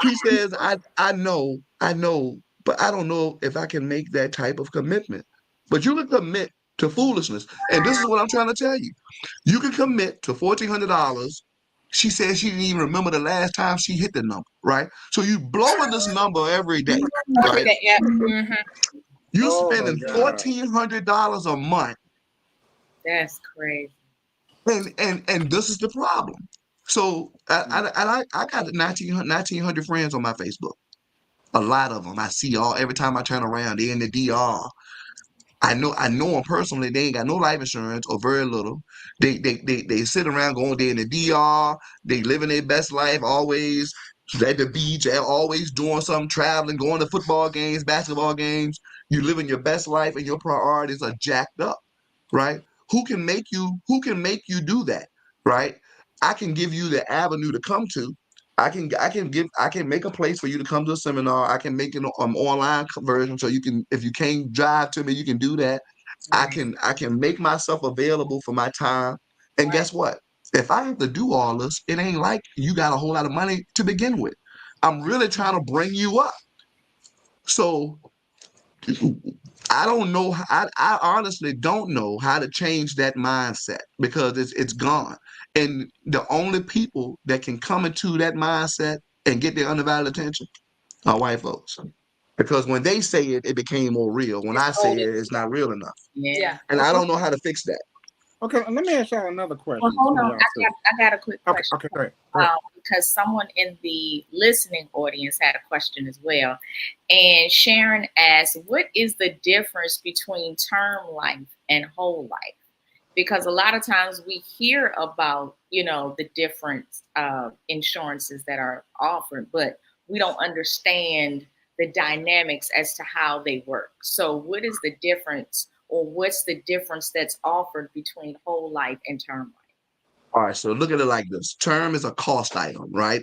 She says, I know, but I don't know if I can make that type of commitment. But you can commit to foolishness. And this is what I'm trying to tell you. You can commit to $1,400. She said she didn't even remember the last time she hit the number, right? So you blowing this number every day, Every right? day. Yeah. Mm-hmm. You Oh my spending God. $1,400 a month, that's crazy. and this is the problem. So Mm. I got 1,900 friends on my Facebook. A lot of them. I see all every time I turn around, they in the DR. I know them personally. They ain't got no life insurance or very little. They sit around going, they in the DR. They living their best life, always at the beach, always doing something, traveling, going to football games, basketball games. You living your best life and your priorities are jacked up, right? Who can make you do that, right? I can give you the avenue to come to. I can make a place for you to come to a seminar. I can make an online conversion so you can, if you can't drive to me, you can do that. I Mm. can I can make myself available for my time. And Right. guess what? If I have to do all this, it ain't like you got a whole lot of money to begin with. I'm really trying to bring you up. So I don't know. I honestly don't know how to change that mindset because it's gone. And the only people that can come into that mindset and get their undivided attention are white folks. Because when they say it, it became more real. When It's I say older. it, it's not real enough. Yeah. And I don't know how to fix that. Okay, let me ask y'all another Well, question hold for on. y'all too. I got a quick Okay, question. okay, go ahead. Go ahead. Because someone in the listening audience had a question as well. And Sharon asked, what is the difference between term life and whole life? Because a lot of times we hear about, the different insurances that are offered, but we don't understand the dynamics as to how they work. So what is the difference, or what's the difference that's offered between whole life and term life? All right, so look at it like this. Term is a cost item, right?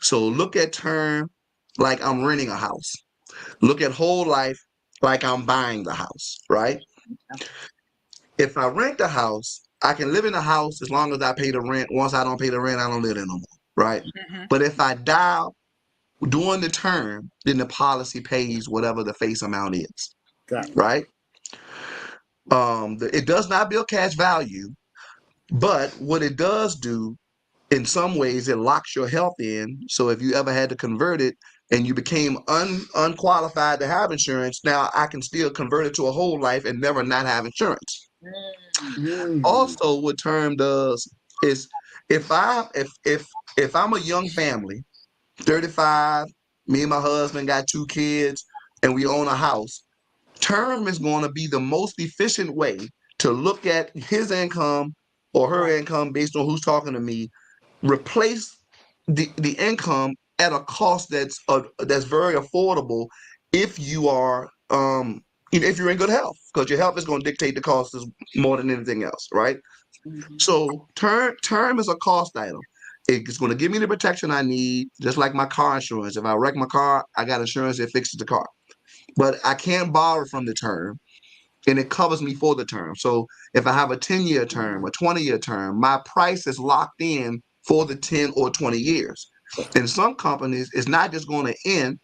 So look at term like I'm renting a house. Look at whole life like I'm buying the house, right? Okay. If I rent the house, I can live in the house as long as I pay the rent. Once I don't pay the rent, I don't live there no more, right? Mm-hmm. But if I die during the term, then the policy pays whatever the face amount is, Got it. right? It does not build cash value, but what it does do, in some ways, it locks your health in. So if you ever had to convert it and you became unqualified to have insurance, now I can still convert it to a whole life and never not have insurance. Mm, Mm, Also, what term does is if I'm a young family, 35, me and my husband got 2 kids, and we own a house, term is going to be the most efficient way to look at his income or her Right. income based on who's talking to me, replace the income at a cost that's very affordable if you are if you're in good health, because your health is going to dictate the cost more than anything else, right? mhm, So term is a cost item. It's going to give me the protection I need, just like my car insurance. If I wreck my car, I got insurance that fixes the car. But I can't borrow from the term, and it covers me for the term. So if I have a 10-year term, a 20-year term, my price is locked in for the 10 or 20 years. In some companies, it's not just going to end.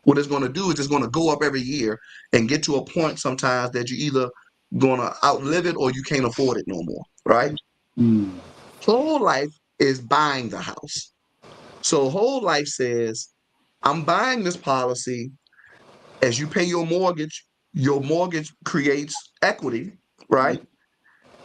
What it's going to do is it's going to go up every year and get to a point sometimes that you either going to outlive it or you can't afford it no more, right? mm, Whole life is buying the house. So whole life says, I'm buying this policy. As you pay your mortgage creates equity, right?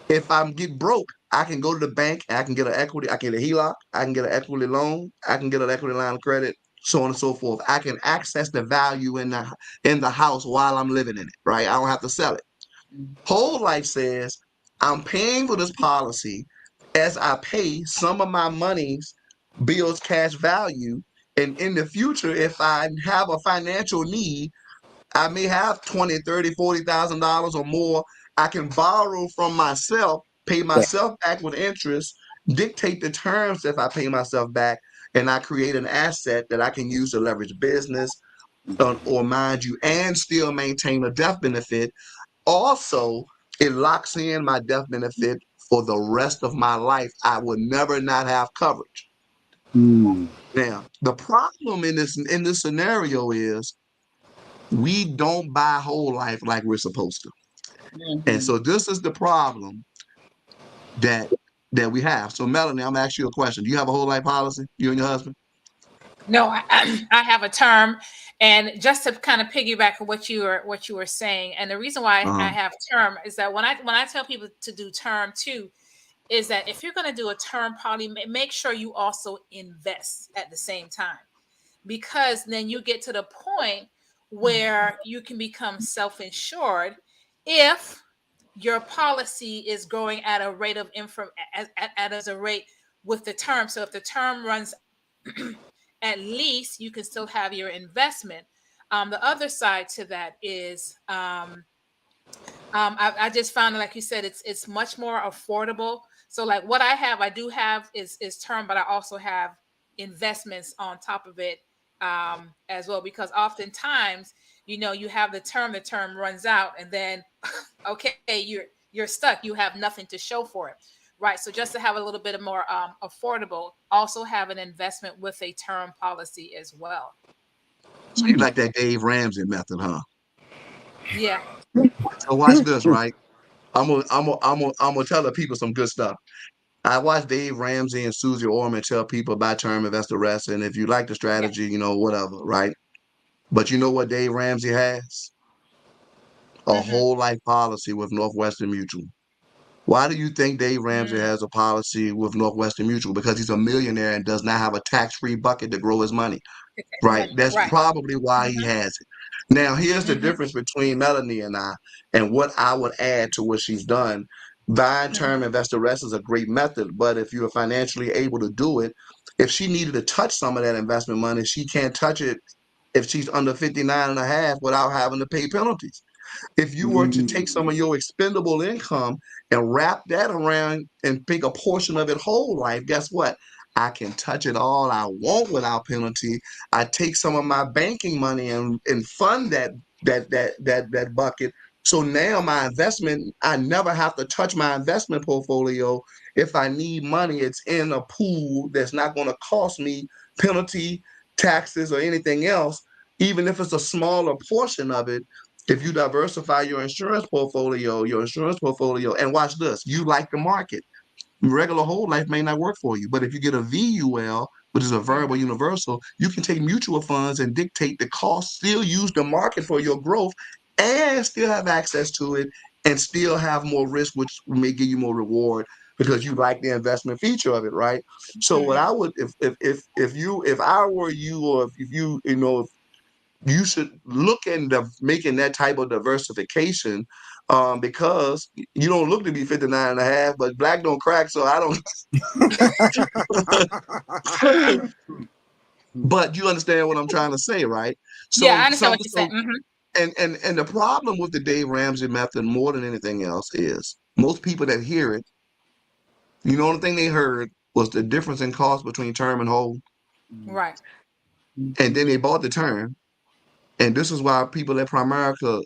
If I get broke, I can go to the bank, I can get an equity, I can get a HELOC, I can get an equity loan, I can get an equity line of credit, so on and so forth. I can access the value in the house while I'm living in it, right? I don't have to sell it. mhm, Whole life says I'm paying for this policy. As I pay, some of my monies builds cash value. And in the future, if I have a financial need, I may have 20, 30, $40,000 or more. I can borrow from myself, pay yeah. myself back with interest, dictate the terms if I pay myself back, and I create an asset that I can use to leverage business, or mind you, and still maintain a death benefit. Also, it locks in my death benefit for the rest of my life. I will never not have coverage. Mm, Now, the problem in this scenario is we don't buy whole life like we're supposed to. And mhm. so this is the problem that that we have. So Melanie, I'm gonna ask you a question. Do you have a whole life policy, you and your husband? No, I have a term, and just to kind of piggyback on what you were saying, and the reason why I Uh-huh. have term is that when I tell people to do term too, is that if you're going to do a term policy, make sure you also invest at the same time, because then you get to the point where you can become self-insured if your policy is growing at a rate of as a rate with the term. So if the term runs at least you can still have your investment. The other side to that is I just found, like you said, it's much more affordable. So like what I do have is term, but I also have investments on top of it as well, because oftentimes you have the term runs out, and then okay, you're stuck. You have nothing to show for it, right? So just to have a little bit of more affordable, also have an investment with a term policy as well. So you like that Dave Ramsey method, huh? Yeah. So watch this, right? I'm gonna tell the people some good stuff. I watch Dave Ramsey and Susie Orman tell people buy term, invest the rest, and if you like the Yeah. strategy, whatever, right? But you know what Dave Ramsey has? A Mm-hmm. whole life policy with Northwestern Mutual. Why do you think Dave Ramsey Mm. has a policy with Northwestern Mutual? Because he's a millionaire and does not have a tax-free bucket to grow his money. Okay, the Right. money. That's Right. probably why he Mm-hmm. has it. Now, here's the Mm-hmm. difference between Melanie and I, and what I would add to what she's done. Buying term Mm-hmm. investor rest is a great method, but if you're financially able to do it, if she needed to touch some of that investment money, she can't touch it if she's under 59 and a half without having to pay penalties. If you were to take some of your expendable income and wrap that around and take a portion of it whole life, guess what? I can touch it all I want without penalty. I take some of my banking money and fund that bucket. So now my investment, I never have to touch my investment portfolio. If I need money, it's in a pool that's not going to cost me penalty, taxes, or anything else, even if it's a smaller portion of it. If you diversify your insurance portfolio, and watch this, you like the market. Regular whole life may not work for you, but if you get a VUL, which is a variable Mm-hmm. universal, you can take mutual funds and dictate the cost, still use the market for your growth, and still have access to it, and still have more risk, which may give you more reward because you like the investment feature of it, right? So what Mm-hmm. I would, if I were you, or if you, you should look into making that type of diversification, because you don't look to be 59 and a half, but black don't crack, so I don't. But you understand what I'm trying to say, right? Yeah, I So understand some what you're saying. so and the problem with the Dave Ramsey method more than anything else is most people that hear it, the only thing they heard was the difference in cost between term and whole, Right. and then they bought the term, and this is why people at Primerica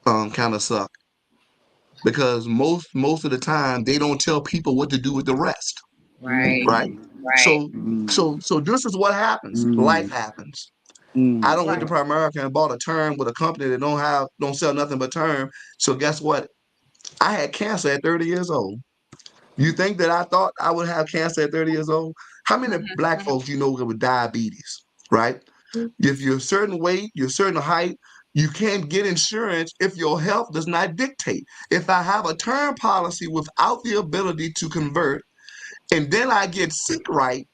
kind of suck, because most of the time they don't tell people what to do with the rest, Right. right? Right. So this is what happens. Life happens. I don't went to Right. Primerica and bought a term with a company that don't sell nothing but term. So guess what? I had cancer at 30 years old. You think that I thought I would have cancer at 30 years old? How many black Mm-hmm. folks with diabetes, right? If you're a certain weight, you're a certain height, you can't get insurance if your health does not dictate. If I have a term policy without the ability to convert, and then I get sick, right,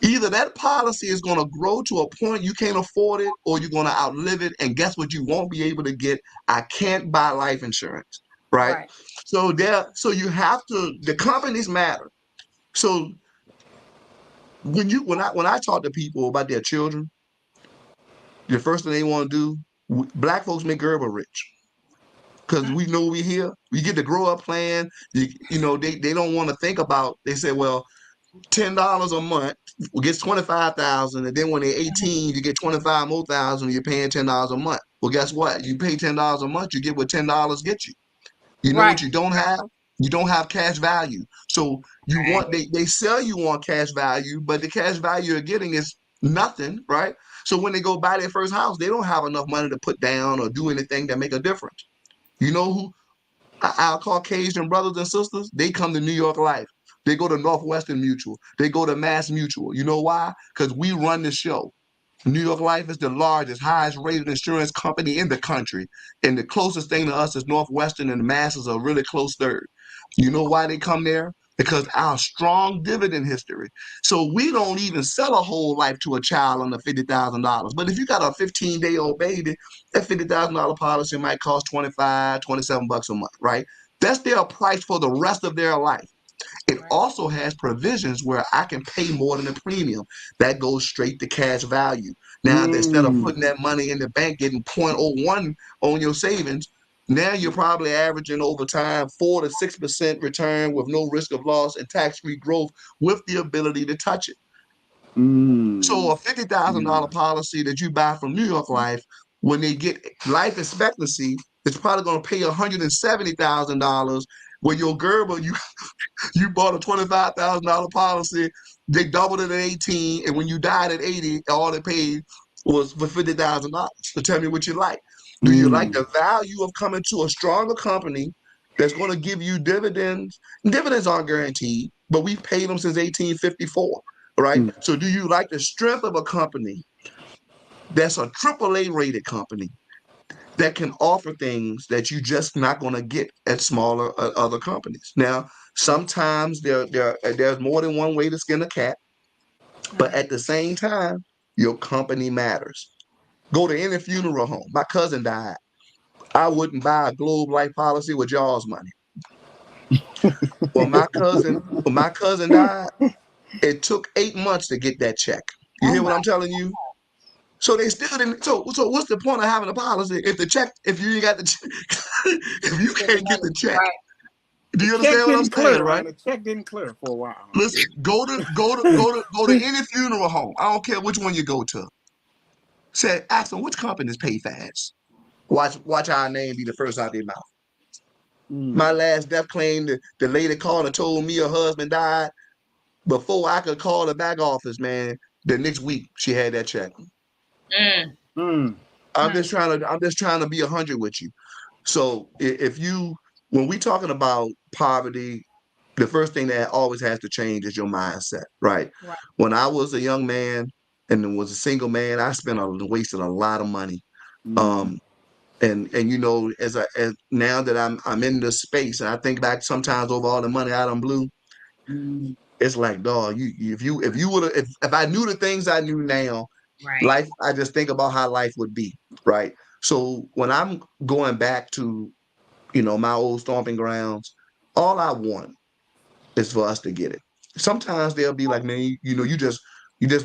either that policy is going to grow to a point you can't afford it, or you're going to outlive it. And guess what? You won't be able to get. I can't buy life insurance, right? Right. So you have to. The companies matter. So when I talk to people about their children, the first thing they want to do, black folks make Gerber rich. Because we know we here, we get the grow up plan. They don't want to think about. They say, well, $10 a month gets 25,000, and then when they're 18, you get 25 more thousand. You're paying $10 a month. Well, guess what? You pay $10 a month, you get what $10 gets you. You know what Right. you don't have? You don't have cash value. So they sell you on cash value, but the cash value you're getting is nothing, right? So when they go buy their first house, they don't have enough money to put down or do anything that make a difference. You know who our Caucasian brothers and sisters, they come to New York Life. They go to Northwestern Mutual. They go to Mass Mutual. You know why? Because we run the show. New York Life is the largest, highest rated insurance company in the country. And the closest thing to us is Northwestern, and the Masses are really close third. You know why they come there? Because our strong dividend history. So we don't even sell a whole life to a child under $50,000. But if you got a 15-day-old baby, that $50,000 policy might cost 25, 27 bucks a month, right? That's their price for the rest of their life. It Right. also has provisions where I can pay more than the premium. That goes straight to cash value. Now, instead of putting that money in the bank, getting 0.01 on your savings, now you're probably averaging over time 4 to 6% return with no risk of loss and tax-free growth with the ability to touch it. So a $50,000 policy that you buy from New York Life, when they get life expectancy, it's probably going to pay $170,000. Where your Gerber, you bought a $25,000 policy, they doubled it at 18, and when you died at 80, all they paid was for $50,000. So tell me what you like. Do you like the value of coming to a stronger company that's going to give you dividends. Dividends aren't guaranteed, but we've paid them since 1854, right? So do you like the strength of a company that's a AAA rated company that can offer things that you just not going to get at smaller other companies? Now, sometimes there's more than one way to skin a cat, but at the same time, your company matters. Go to any funeral home. My cousin died. I wouldn't buy a Globe Life policy with y'all's money. When my cousin died, it took 8 months to get that check. You Oh hear what my. I'm telling you? So they still didn't. So what's the point of having a policy if you ain't got the check, if you Get the can't get money. the check? Right. Do The you check understand what I'm didn't saying, clear, right? man. The check didn't clear for a while. Listen, go to any funeral home. I don't care which one you go to. Ask them which companies pay fast. Watch our name be the first out their mouth. My last death claim, the lady called and told me her husband died. Before I could call the back office, man, the next week she had that check. Mm. Mm. I'm just trying to be 100 with you. So when we talking about poverty, the first thing that always has to change is your mindset, right? Right. When I was a young man and was a single man, I wasted a lot of money. Mm. Um, and as now that I'm in this space, and I think back sometimes over all the money I done blew, Mm. it's like, dog, if I knew the things I knew now, Right. life, I just think about how life would be, right? So when I'm going back to, my old stomping grounds, all I want is for us to get it. Sometimes they'll be like, man, you just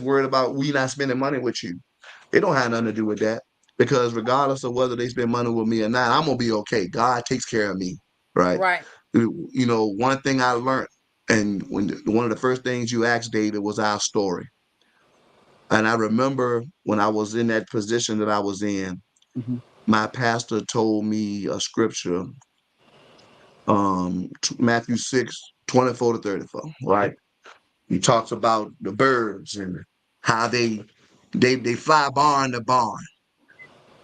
worried about we not spending money with you. It don't have nothing to do with that, because regardless of whether they spend money with me or not, I'm gonna be okay. God takes care of me, right? Right. One thing I learned, and one of the first things you asked David was our story. And I remember when I was in that position that I was in, Mm-hmm. my pastor told me a scripture, Matthew 6:24 to 34, right? He talks about the birds and how they fly barn to barn.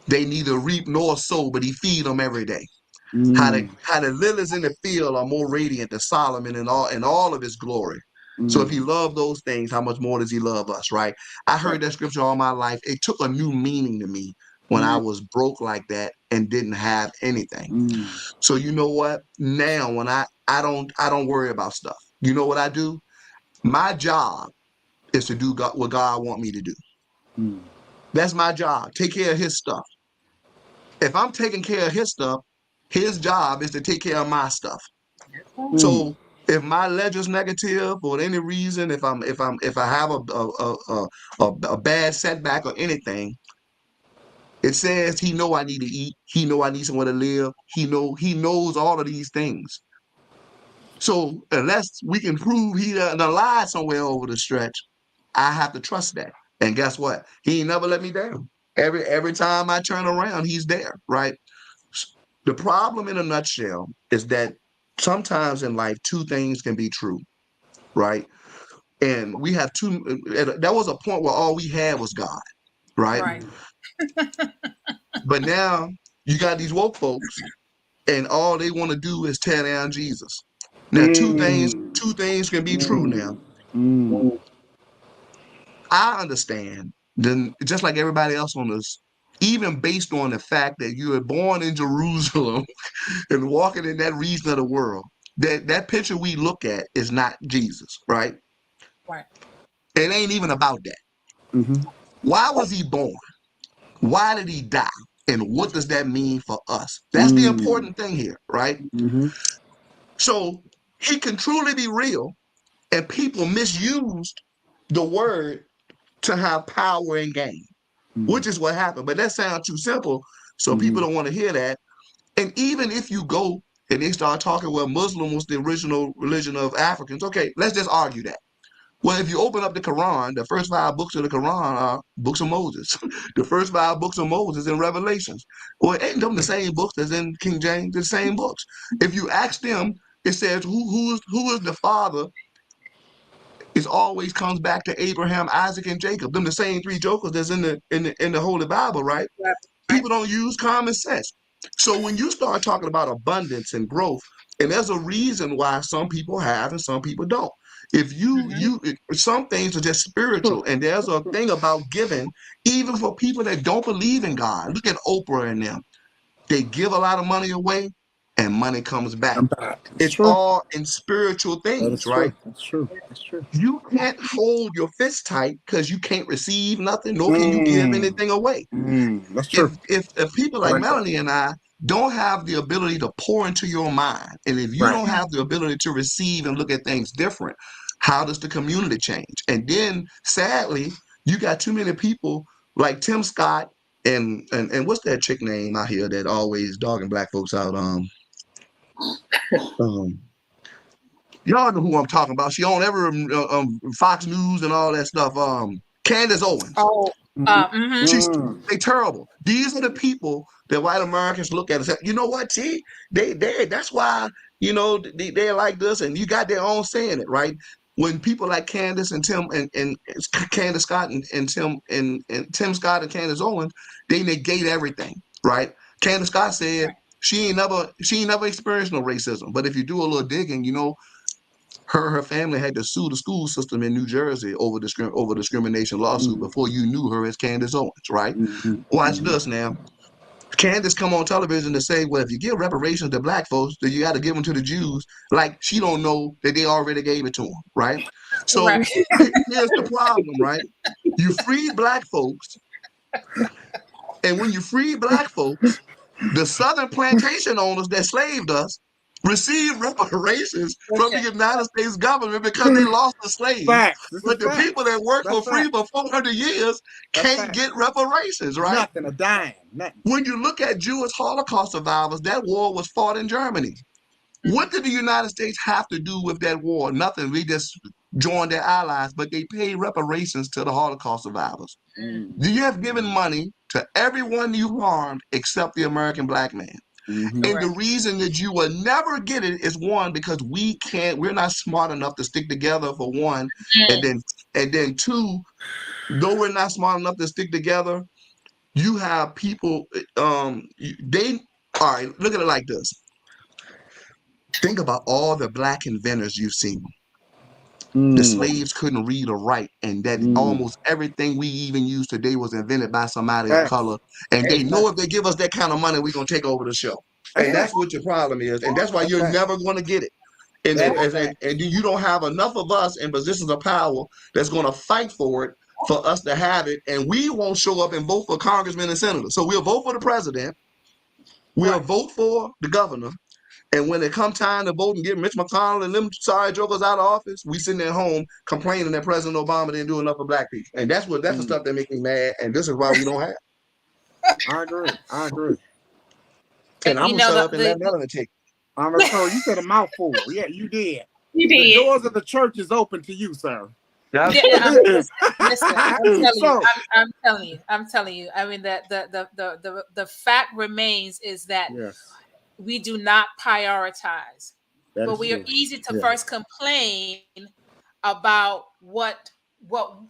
They neither reap nor sow, but he feed them every day. Mm. How the lilies in the field are more radiant than Solomon in all of his glory. So if Mm. he loved those things, how much more does he love us, right? I Right. heard that scripture all my life. It took a new meaning to me when I Mm. was broke like that and didn't have anything. Mm. So you know what? Now when I don't worry about stuff. You know what I do? My job is to do what God want me to do. Mm. That's my job. Take care of his stuff. If I'm taking care of his stuff, his job is to take care of my stuff. That's right. Mm. So if my ledger's negative for any reason, if I have a bad setback or anything, it says he know I need to eat. He know I need somewhere to live. He knows all of these things. So unless we can prove he done lied somewhere over the stretch, I have to trust that. And guess what? He ain't never let me down. Every time I turn around, he's there, right? The problem in a nutshell is that sometimes in life, two things can be true, right? And we have two. That was a point where all we had was God, right? Right. But now you got these woke folks, and all they want to do is tear down Jesus. Now, two things, Mm. two things can be true Mm. now. Mm. I understand, then just like everybody else on this, even based on the fact that you were born in Jerusalem and walking in that region of the world, that picture we look at is not Jesus, right? Right. It ain't even about that. Mm-hmm. Why was he born? Why did he die? And what does that mean for us? That's the Mm. important thing here, right? Mm-hmm. So he can truly be real, and people misused the word to have power and gain, which is what happened. But that sounds too simple, so Mm-hmm. people don't want to hear that. And even if you go and they start talking, well, Muslim was the original religion of Africans, okay, let's just argue that. Well, if you open up the Quran, the first 5 books of the Quran are books of Moses. The first 5 books of Moses in Revelations. Well, ain't them the same books that's in King James? The same books. If you ask them, it says who is the father. It always comes back to Abraham, Isaac, and Jacob. Them the same 3 jokers that's in the Holy Bible, right? Right. People don't use common sense. So when you start talking about abundance and growth, And there's a reason why some people have and some people don't. If Mhm. some things are just spiritual, and there's a thing about giving, even for people that don't believe in God. Look at Oprah and them. They give a lot of money away, and money comes back. I'm back. It's It's true. all in spiritual That things, is right? true. That's true. That's true. You can't hold your fist tight because you can't receive nothing, nor can you give Mm, anything away. that's If true. if people I like like that. Melanie and I don't have the ability to pour into your mind, and if you Right. don't have the ability to receive and look at things different, how does the community change? And then sadly, you got too many people like Tim Scott and what's that chick name out here that always dogging black folks out? Um y'all know who I'm talking about. She on every Fox News and all that stuff. Candace Owens. Oh, Mm, mhm. She's mm, they terrible. These are the people that white Americans look at and say, you know what, see, they that's why, they're like this, and you got their own saying it, right? When people like Candace and Tim and Candace Scott and Tim Scott and Candace Owens, they negate everything, right? Candace Scott said she ain't never experienced no racism. But if you do a little digging, her family had to sue the school system in New Jersey over discrimination lawsuit mm, before you knew her as Candace Owens, right? Watch mm, this now. Candace come on television to say, well, if you give reparations to black folks, then you got to give them to the Jews. Like she don't know that they already gave it to them, right? So Right. here's the problem, right? You freed black folks, and when you free black folks, the southern plantation owners that slaved us received reparations from the Listen, United States government because they lost the slaves. Facts. This is But the facts. people that worked That's for free facts. for 400 years That's can't facts. get reparations, right? Nothing. A dime. Nothing. When you look at Jewish Holocaust survivors, that war was fought in Germany. What mhm. did the United States have to do with that war? Nothing. We just joined their allies, but they paid reparations to the Holocaust survivors. Mm, You have given money to everyone you harmed except the American black man. mm-hmm. And the Correct. reason that you will never get it is one, because we're not smart enough to stick together for one. And Mm. then two, though we're not smart enough to stick together, you have people, they, all right, look at it like this. Think about all the black inventors you've seen. The Mm, slaves couldn't read or write, and that mm. almost everything we even use today was invented by somebody of Facts. color. And they That's know if facts. they give us that kind of money, we're gonna take over the show. That's And that's facts. what your problem is, and that's why That's you're facts. never going to get it. And That then, is and facts. you don't have enough of us in positions of power that's going to fight for it for us to have it, and we won't show up and vote for congressmen and senators. So we'll vote for the president, we'll Right. vote for the governor, and when it come time to vote and get Mitch McConnell and them sorry jokers out of office, we sitting at home complaining that President Obama didn't do enough for black people. And that's the Mm. stuff that makes me mad. And this is why we don't have. I agree. I agree. And And I'm you gonna know shut the up and let Melanie take. I'm gonna tell you, you said a mouthful. Yeah, you did. You The did. doors of the church is open to you, sir. That's yeah, yeah, listen, I'm telling you, So, I'm telling you, I'm telling you. I mean that the fact remains is that yes, we do not prioritize, that but is we are true. easy to Yeah. first complain about what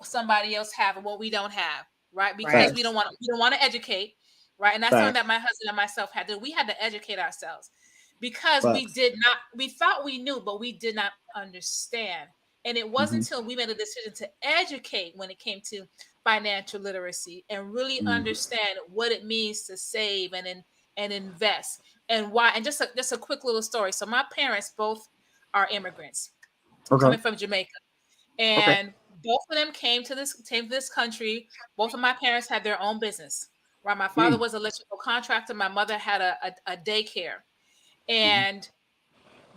somebody else have and what we don't have, right? Because Right. Facts. we don't want to educate, right? And that's something that Facts. my husband and myself had to. We had to educate ourselves because we Facts. did not. We thought we knew, but we did not understand. And it wasn't Mm-hmm. until we made a decision to educate when it came to financial literacy and really Mm. understand what it means to save and invest and why. And just a quick little story. So my parents both are immigrants Okay. coming from Jamaica, Okay. and both of them came to this country. Both of my parents had their own business. Right, my father Mm. was an electrical contractor. My mother had a daycare, Mm-hmm. and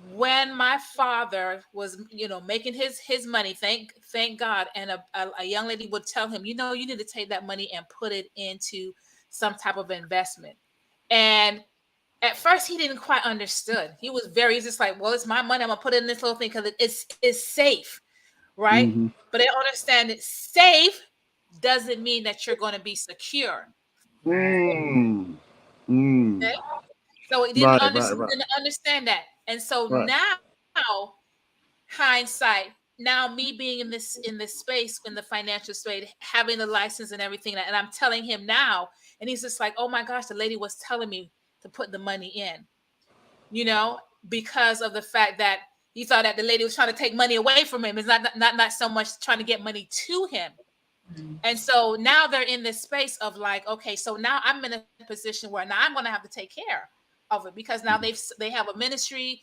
when my father was making his money, thank God, and a young lady would tell him, you need to take that money and put it into some type of investment. And at first he didn't quite understood. He's just like, well, it's my money, I'm gonna put it in this little thing because it's safe, right? Mm-hmm. But they understand that safe doesn't mean that you're going to be secure. Right. Mm. Mm. Okay, so Right. Right. he Right. didn't understand that. And so Right. now, hindsight, now me being in this space, in the financial space, having the license and everything, and I'm telling him now, and he's just like, oh my gosh, the lady was telling me to put the money in, you know because of the fact that he thought that the lady was trying to take money away from him. It's not so much trying to get money to him. And so now they're in this space of like, okay, so now I'm in a position where now I'm going to have to take care of it, because now they have a ministry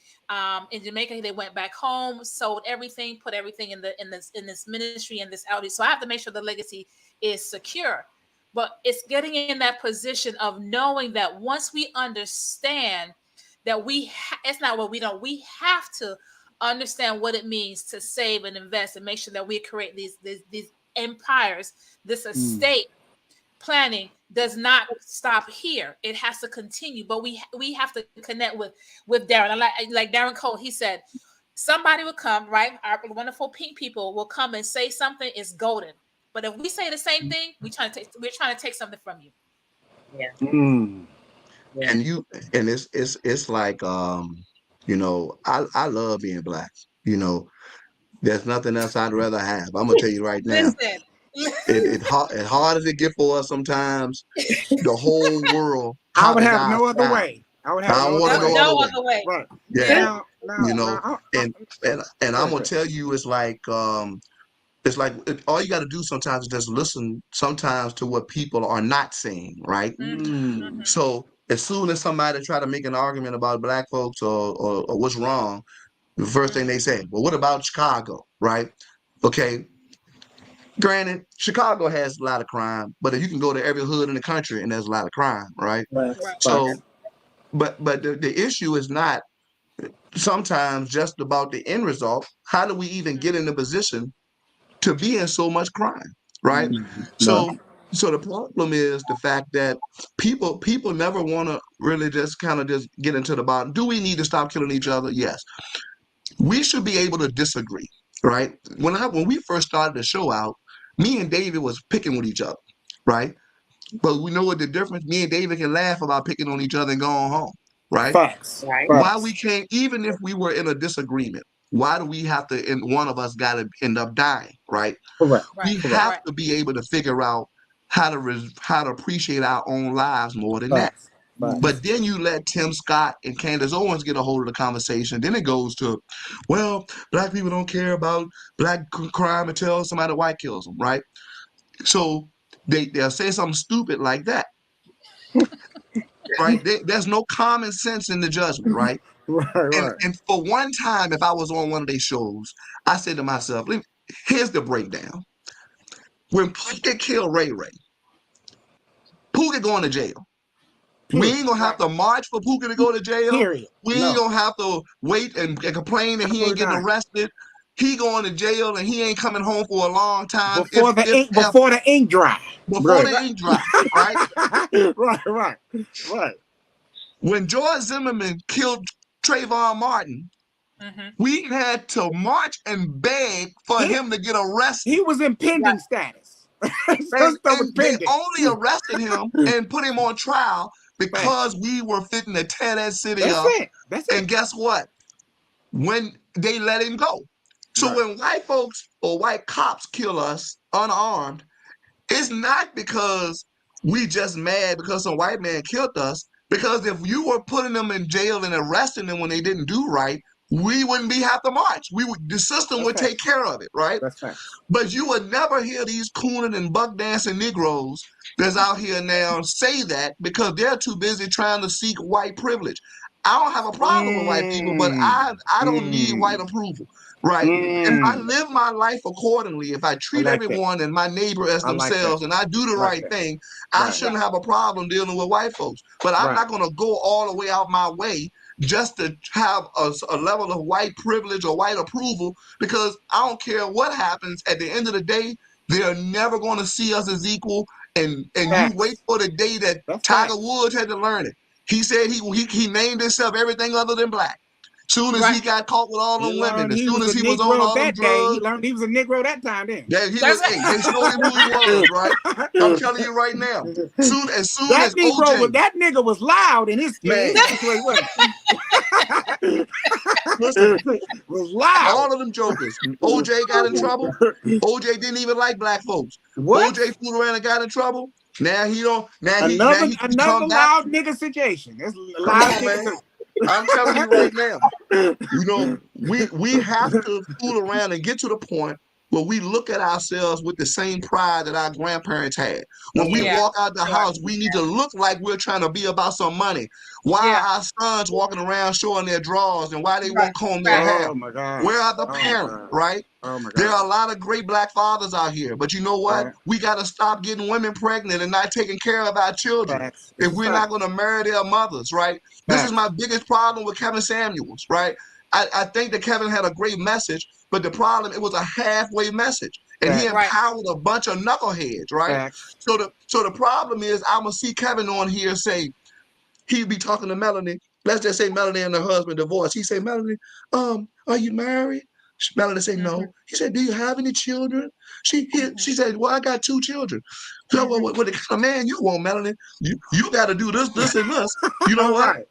in Jamaica. They went back home, sold everything, put everything in this ministry and this outreach. So I have to make sure the legacy is secure. But it's getting in that position of knowing that once we understand that it's not what we don't, we have to understand what it means to save and invest and make sure that we create these empires. This estate planning does not stop here. It has to continue. But we have to connect with Darren. Like Darren Cole, he said, somebody will come, right? Our wonderful pink people will come and say something is golden. But if we say the same thing, we're trying to take something from you. Yeah. Yeah. And it's like you know, I love being Black. You know, there's nothing else I'd rather have. I'm gonna tell you right now. Listen. It hard as it get for us sometimes. The whole world. I would have no other way. I would have no other way. Right. Yeah. Now, you know, and I'm gonna tell you, it's like all you got to do sometimes is just listen sometimes to what people are not saying, right? So as soon as somebody try to make an argument about Black folks or what's wrong, the first thing they say, well, what about Chicago, right? Okay. Granted, Chicago has a lot of crime, but if you can go to every hood in the country and there's a lot of crime, right? So, but the issue is not sometimes just about the end result. How do we even get in the position to be in so much crime, right? So the problem is the fact that people never want to really just kind of just get into the bottom. Do we need to stop killing each other? Yes. We should be able to disagree, right? When we first started the show out, me and David was picking with each other, right? But we know what the difference. Me and David can laugh about picking on each other and going home, right? Facts. Right. Why we can't, even if we were in a disagreement, why do we have to, and one of us got to end up dying, right? Correct. We have to be able to figure out how to appreciate our own lives more than that. But then you let Tim Scott and Candace Owens get a hold of the conversation. Then it goes to, well, Black people don't care about Black crime until somebody white kills them, right? So they'll say something stupid like that, right? There's no common sense in the judgment, right? And for one time, if I was on one of their shows, I said to myself, here's the breakdown. When Pookie killed Ray Ray, Pookie going to jail. We ain't gonna have to march for Pookie to go to jail. Period. We ain't gonna have to wait and complain that he ain't getting arrested. He going to jail and he ain't coming home for a long time. Before the ink dry. Before the ink dry, right? Right. When George Zimmerman killed Trayvon Martin, we had to march and beg for him to get arrested. He was in pending status. They only arrested him and put him on trial because we were fitting to tear that city up. That's it. And guess what? When they let him go. So when white folks or white cops kill us unarmed, it's not because we just mad because some white man killed us. Because if you were putting them in jail and arresting them when they didn't do right, we wouldn't have to march. The system would take care of it, right? But you would never hear these cooning and buck dancing Negroes that's out here now say that because they're too busy trying to seek white privilege. I don't have a problem with white people, but I don't need white approval, right? If I live my life accordingly, if I treat everyone and my neighbor as themselves and I do the right thing, I shouldn't have a problem dealing with white folks. But I'm not going to go all the way out my way just to have a level of white privilege or white approval, because I don't care what happens. At the end of the day, they're never going to see us as equal. And you wait for the day that Tiger Woods had to learn it. He said he named himself everything other than Black. Soon as he got caught with all them women, as soon as he was on all them drugs, he learned he was a Negro that time. Then they showed him who he was, right? I'm telling you right now. As soon as OJ, that nigga was loud in his situation. Listen, was loud. All of them jokers. OJ got in trouble. OJ didn't even like Black folks. OJ flew around and got in trouble. Now he don't. Now another loud nigga situation. That's loud, man. I'm telling you right now. We have to fool around and get to the point where we look at ourselves with the same pride that our grandparents had. When That's we true. Yeah, walk out the sure. house, we need to look like we're trying to be about some money. Why Yeah, are our sons walking around showing their drawers and why they right, won't comb their right, hair? Oh my God. Where are the Oh my parents, God. right? Oh my There God. are a lot of great black fathers out here, but you know what? Right. We got to stop getting women pregnant and not taking care of our children Facts. if It's a we're not going fact. to marry their mothers, right? This is my Facts. biggest problem with Kevin Samuels, right? I think that Kevin had a great message, but the problem, it was a halfway message. And he Facts. right. empowered a bunch of knuckleheads, right? Facts. So the problem is I'm gonna see Kevin on here say, he'd be talking to Melanie. Let's just say Melanie and her husband divorced. He say, Melanie, are you married? Melanie say, Mm-hmm, no. He said, do you have any children? mm-hmm, She said, well, I got 2 children. So mm-hmm. what the kind of man you want, Melanie? You got to do this, and this. You know All what? right.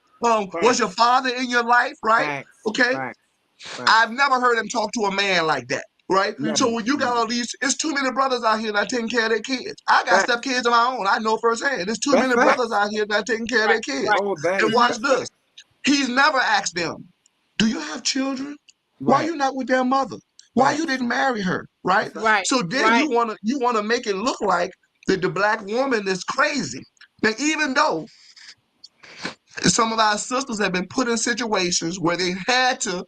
Was your Facts. father in your life, right? Facts. Okay. Facts. Facts. I've never heard him talk to a man like that, right? So Never. when you got Never. all these, it's too many brothers out here not taking care of their kids. I got Facts. stepkids of my own. I know firsthand. There's too That's many brothers facts. out here not taking care of Right, their kids. right. Oh, that And is Mm-hmm. watch that's this. facts. He's never asked them, do you have children? Why Right. you not with their mother? Why you Facts. didn't marry her, right? That's facts. Right, So then right. you wanna make it look like that the black woman is crazy. Now, even though some of our sisters have been put in situations where they had to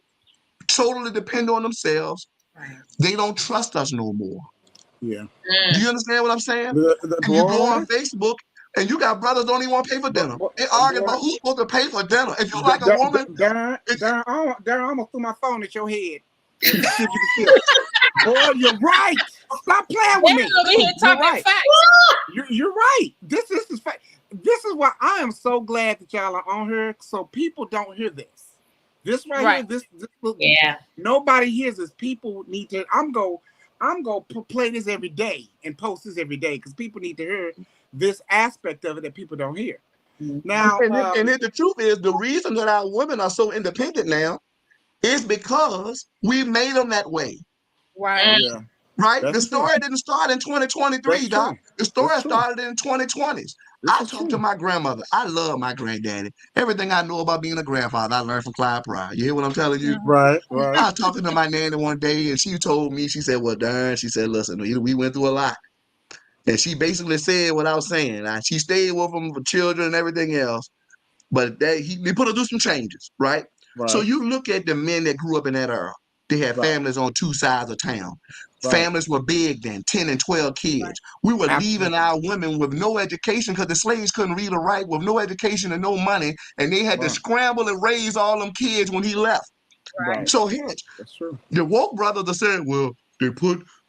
totally depend on themselves, Right. they don't trust us no more. Yeah. Do Mm. you understand what I'm saying? The And you go boy. on Facebook and you got brothers don't even want to pay for But, dinner. but They arguing boy. about who's supposed to pay for dinner. If you like a woman, Darren, it, Darren, I almost threw my phone at your head and see if you can feel it. Boy, you're right. Stop playing with Darren me. over here You're talking right. facts. You're right. This is fact. This is why I am so glad that y'all are on here, so people don't hear this. This right here, Right. this look, Yeah. nobody hears this. People need to. I'm go play this every day and post this every day because people need to hear this aspect of it that people don't hear. Mhm. Now, the truth is the reason that our women are so independent now is because we made them that way. Right. Mm. yeah, Right? The that's true. story didn't start in That's 2023, Doc. true. The That's story true. started in 2020s. This I is talked to true. my grandmother. I love my granddaddy. Everything I know about being a grandfather, I learned from Clyde Pryor. You hear what I'm telling you? Mm-hmm, Right, mm-hmm. right. I was talking to my nanny one day, and she told me, she said, well, darn, she said, listen, we went through a lot. And she basically said what I was saying. Now, she stayed with them for children and everything else, but they put her through some changes, right? So Right, you look at the men that grew up in that era. They had right, families on 2 sides of town. right. Families were big then, 10 and 12 Right, kids. We were leaving Absolutely. our women with no education because the slaves couldn't read or write, with no education and no money, and they had to Right, scramble and raise all them kids when he left. right. right. So hence, That's true. the woke brothers are saying, well, they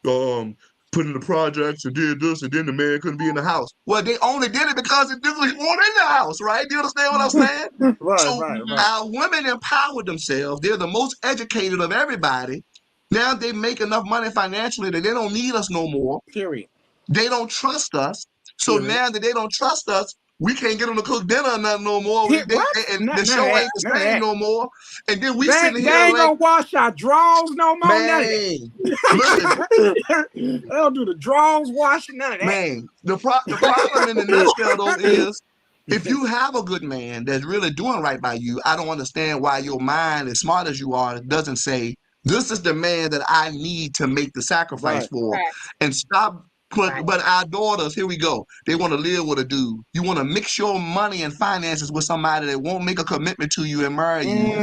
um put in the projects and did this, and then the man couldn't be in the house. Well, they only did it because it didn't want in the house, right? Do you understand what I'm Mm-hmm, saying? Right, So right, Mhm. right. our women empowered themselves. They're the most educated of everybody. Now they make enough money financially that they don't need us no more. Period. They don't trust us. So Period. now that they don't trust us, we can't get them to cook dinner or nothing no more. What? And the None of show that. ain't the None of same that. no more. And then we sitting They here ain't like, gonna wash our drawers no more. None of man, listen, that. They don't do the drawers washing. None of that. man, the problem in the nutshell though is if you have a good man that's really doing right by you, I don't understand why your mind, as smart as you are, doesn't say, this is the man that I need to make the sacrifice Right. for. facts. And stop. Right. But our daughters, here we go. They want to live with a dude. You want to mix your money and finances with somebody that won't make a commitment to you and marry you.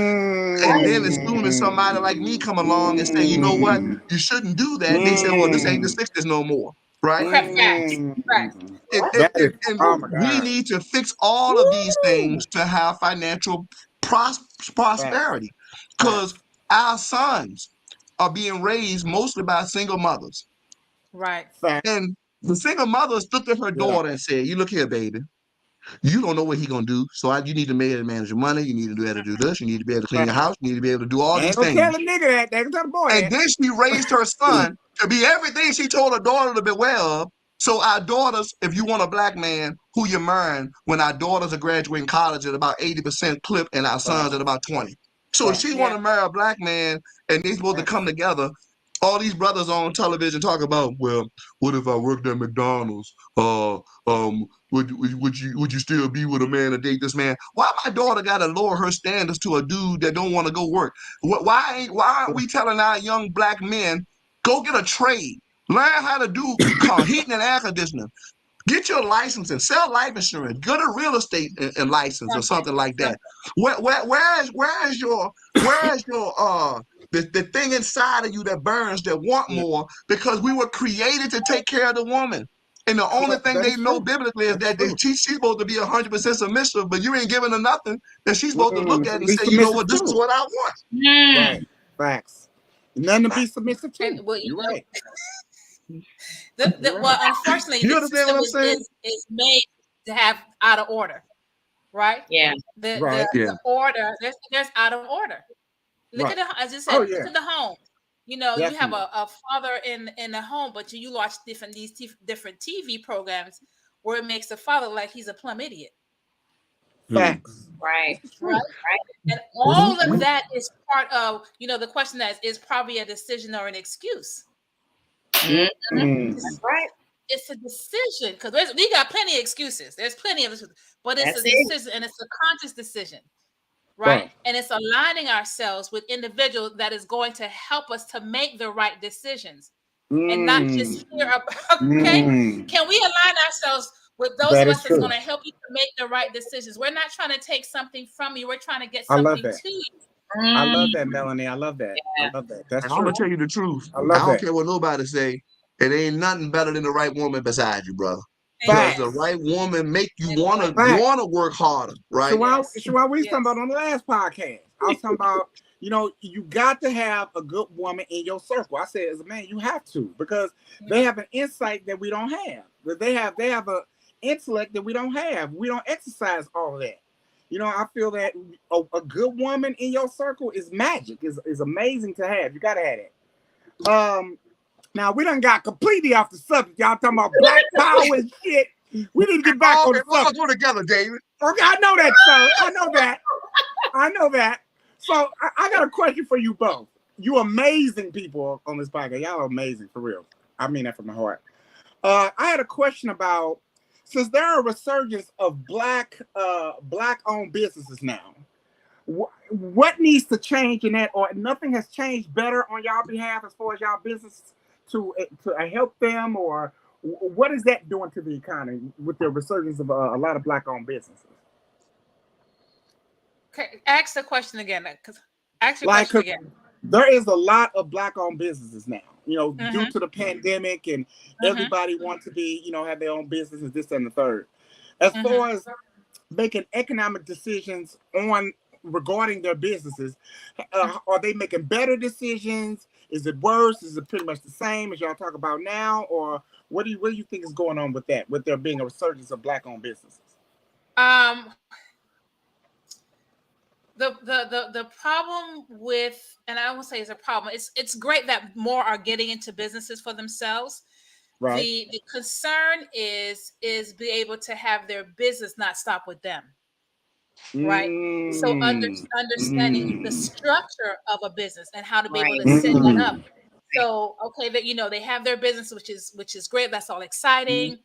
And then as soon as somebody like me come along and say, you know what, Mm, you shouldn't do that, they say, well, this ain't the mm, 60s no more. Right? Crap facts. Right. mm. and, and, That is. and, and Oh my we God. need to fix all of these Woo! things to have financial Facts. prosperity because Facts. our sons are being raised mostly by single mothers. Right. Facts. And the single mother looked at her Yeah. daughter and said, you look here, baby. You don't know what he gonna do. So you need to be able to manage your money. You need to be able to do this. You need to be able to clean your Facts. house. You need to be able to do all They ain't these gonna tell things. a nigga that. They can tell the boy And that. then she raised her son to be everything she told her daughter to beware of. So our daughters, if you want a black man, who you marrying when our daughters are graduating college at about 80% clip and our sons Facts. at about 20. So if she Facts. want Yeah. to marry a black man and they supposed to come Facts. together, all these brothers on television talk about, well, what if I worked at McDonald's? Would you still be with a man or date this man? Why my daughter got to lower her standards to a dude that don't want to go work? Why aren't we telling our young black men, go get a trade, learn how to do heating and air conditioning, get your license and sell life insurance, get a real estate and license or something like that. Where is your the thing inside of you that burns, that want more, because we were created to take care of the woman. And the only thing That they is know true. biblically is That's that true. she's supposed to be 100% submissive, but you ain't giving her nothing that she's supposed to look at and Be say, you know submissive what, this is too. what I want. Mm. Right. Facts. Nothing to be submissive And to. well, You're right. You're well, right. unfortunately, You the understand what system I'm saying? is made to have out of order, right? Yeah. The Right. Yeah. the order there's out of order. Look Right. at as you Oh said, look yeah. at the home. You have Definitely. a father in the home, but you watch different TV programs where it makes the father like he's a plumb idiot, Facts. Right. This is right? true. And We, all of we, that is part of the question that is probably a decision or an excuse. Mm. mm, Right. It's a decision because we got plenty of excuses. There's plenty of excuses, but it's a That's it. decision and it's a conscious decision, right? right. And it's aligning ourselves with individuals that is going to help us to make the right decisions and not just Mm, fear about, okay? mm. Can we align ourselves with those That of is us that's true. going to help you to make the right decisions? We're not trying to take something from you. We're trying to get I love something that. to you. I Mm. love that, Melanie. I love that. I Yeah. love that. That's And I'm gonna true. tell you the truth. I I love don't that. care what nobody say. It ain't nothing better than the right woman beside you, brother. Because Amen. the Facts. right woman make you wanna Amen. Facts. wanna work harder, right? Yes. Shawan, we was talking Yes. about on the last podcast. I was talking about, you got to have a good woman in your circle. I said, as a man, you have to, because they have an insight that we don't have. That they have a intellect that we don't have. We don't exercise all of that. I feel that a good woman in your circle is magic. Is amazing to have. You got to have it. Now we done got completely off the subject. Y'all talking about black power and shit. We need to get back All on they the all subject. go together, David. Okay, I know that, sir. I know that. I know that. So I got a question for you both. You amazing people on this podcast. Y'all are amazing for real. I mean that from my heart. I had a question about, since there are a resurgence of black owned businesses now. What needs to change in that, or nothing has changed better on y'all behalf as far as y'all business to help them, or what is that doing to the economy with the resurgence of a lot of black owned businesses? Okay, ask the question again. Ask your Like, question 'cause again. there is a lot of black owned businesses now, due Mm-hmm. to the pandemic, and Mm-hmm. everybody wants to be, have their own businesses, this and the third. As Mm-hmm. far as making economic decisions on regarding their businesses, are they making better decisions? Is it worse? Is it pretty much the same as y'all talk about now? Or what do you think is going on with that, with there being a resurgence of black owned businesses? Um, the problem with, and I won't say it's a problem. It's great that more are getting into businesses for themselves. Right. The concern is be able to have their business not stop with them, right? So Mm, understanding the mm, structure of a business and how to be able Right. to set that up. mm, So okay, that they have their business, which is great. That's all exciting.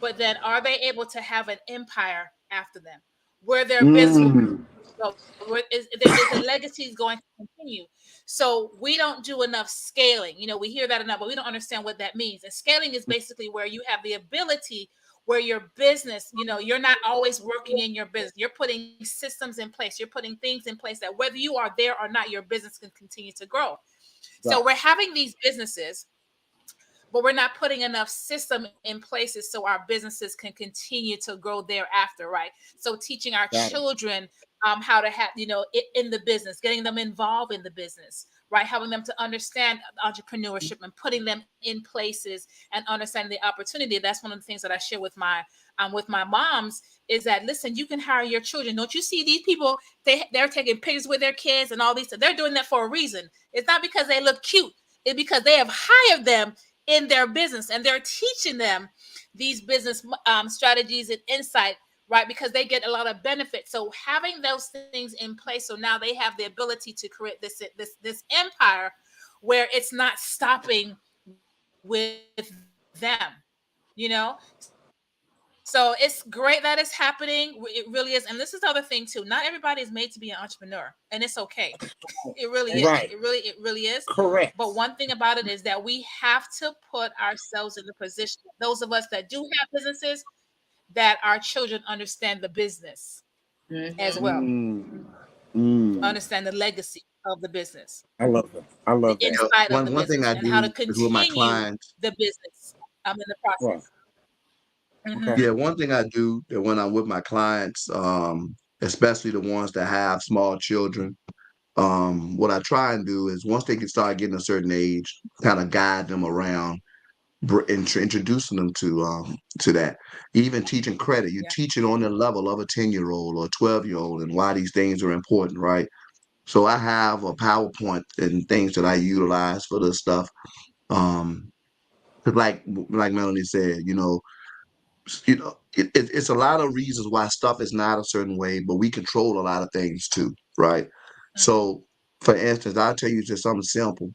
But then, are they able to have an empire after them, where their business will mm. go? Where is the legacy is going to continue? So we don't do enough scaling. We hear that enough, but we don't understand what that means. And scaling is basically where you have the ability, where your business, you're not always working in your business. You're putting systems in place. You're putting things in place that whether you are there or not, your business can continue to grow. So Right. we're having these businesses, but we're not putting enough system in places so our businesses can continue to grow thereafter, right? So teaching our Got it. children how to have, in the business, getting them involved in the business, right? Helping them to understand entrepreneurship and putting them in places and understanding the opportunity. That's one of the things that I share with my moms is that, listen, you can hire your children. Don't you see these people? They're taking pictures with their kids and all these. They're doing that for a reason. It's not because they look cute. It's because they have hired them in their business and they're teaching them these business strategies and insight, right? Because they get a lot of benefit. So having those things in place, so now they have the ability to create this empire where it's not stopping with them, you know? So it's great that it's happening. It really is. And this is the other thing too. Not everybody is made to be an entrepreneur, and it's okay. It really is. Right. It really is. Correct. But one thing about it is that we have to put ourselves in the position, those of us that do have businesses, that our children understand the business as Mm-hmm. well, Mm. Mm. understand the legacy of the business, I love that. I the love that. inside of the One thing business, I and how to do is with my continue clients. the business in the Right. process. Hmm. Okay. Yeah, one thing I do that when I'm with my clients, especially the ones that have small children, what I try and do is once they can start getting a certain age, kind of guide them around, introducing them to that. Even teaching credit, you Yeah. teach it on the level of a 10-year-old or a 12-year-old and why these things are important, right? So I have a PowerPoint and things that I utilize for this stuff. Um, 'Cause like Melanie said, it's a lot of reasons why stuff is not a certain way, but we control a lot of things too, right? Hmm. So, for instance, I'll tell you just something simple.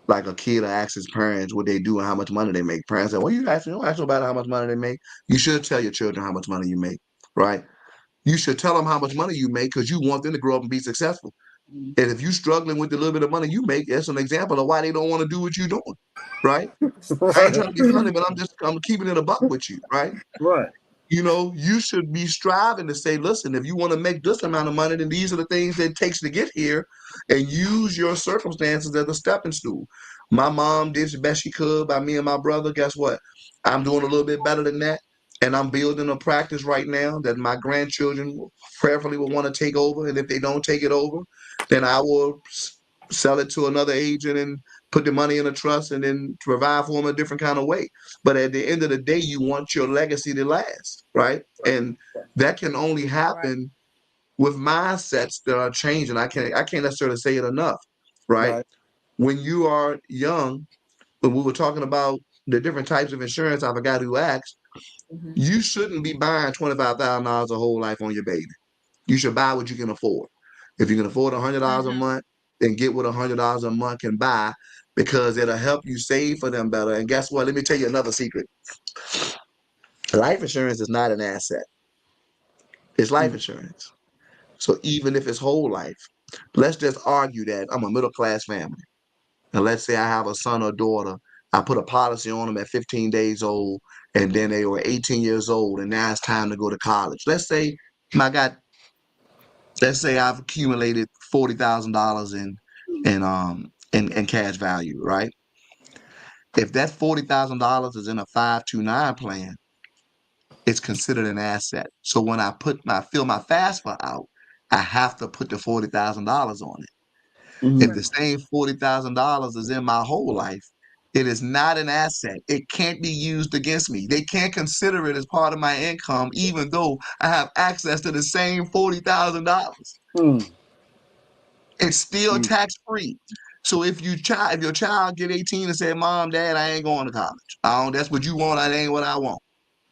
Like a kid will ask his parents what they do and how much money they make. Parents say, "Well, you don't ask nobody how much money they make. You should tell your children how much money you make, right? You should tell them how much money you make because you want them to grow up and be successful. And if you're struggling with the little bit of money you make, that's an example of why they don't want to do what you're doing, right? I ain't trying to be funny, but I'm keeping it a buck with you, right? Right. You should be striving to say, listen, if you want to make this amount of money, then these are the things that it takes to get here and use your circumstances as a stepping stool. My mom did the best she could by me and my brother. Guess what? I'm doing a little bit better than that. And I'm building a practice right now that my grandchildren prayerfully will want to take over. And if they don't take it over, then I will sell it to another agent and put the money in a trust and then provide for them a different kind of way. But at the end of the day, you want your legacy to last, right? And that can only Right. happen with mindsets that are changing. I can't necessarily say it enough, right? Right. When you are young, when we were talking about the different types of insurance, I forgot who asked, Mm-hmm. you shouldn't be buying $25,000 a whole life on your baby. You should buy what you can afford. If you can afford $100 a Hmm. month, then get what $100 a month can buy because it'll help you save for them better. And guess what? Let me tell you another secret. Life insurance is not an asset. It's life Mm. insurance. So even if it's whole life, let's just argue that I'm a middle class family. And let's say I have a son or daughter. I put a policy on them at 15 days old, and then they were 18 years old, and now it's time to go to college. I got let's say I've accumulated $40,000 in cash value, right? If that $40,000 is in a 529 plan, it's considered an asset. So when I fill my FAFSA out, I have to put the $40,000 on it. If Mm. the same $40,000 is in my whole life, it is not an asset. It can't be used against me. They can't consider it as part of my income, even though I have access to the same $40,000. Mm. It's still Mm. tax free. So if your child get 18 and say, "Mom, Dad, I ain't going to college. I don't, that's what you want. That ain't what I want,"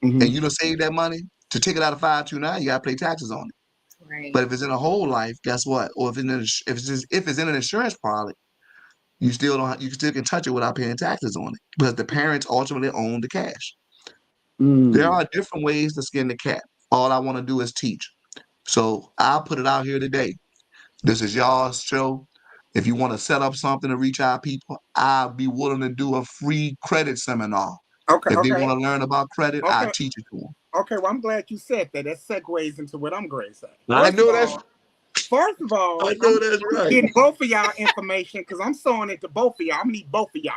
and Mm. you don't save that money to take it out of 529, you got to pay taxes on it. Right. But if it's in a whole life, guess what? Or if it's in an insurance product, you still can touch it without paying taxes on it because the parents ultimately own the cash. There Mm. are different ways to skin the cat. All I want to do is teach. So I'll put it out here today. This is y'all's show. If you want to set up something to reach our people, I'll be willing to do a free credit seminar. Okay. If they Okay. want to learn about credit, I'll Okay. teach it to Okay. Well, I'm glad you said that. That segues into what I'm going to say. them. I I'm know that's right. getting both of y'all information because I'm sewing it to both of y'all. I'm gonna need both of y'all.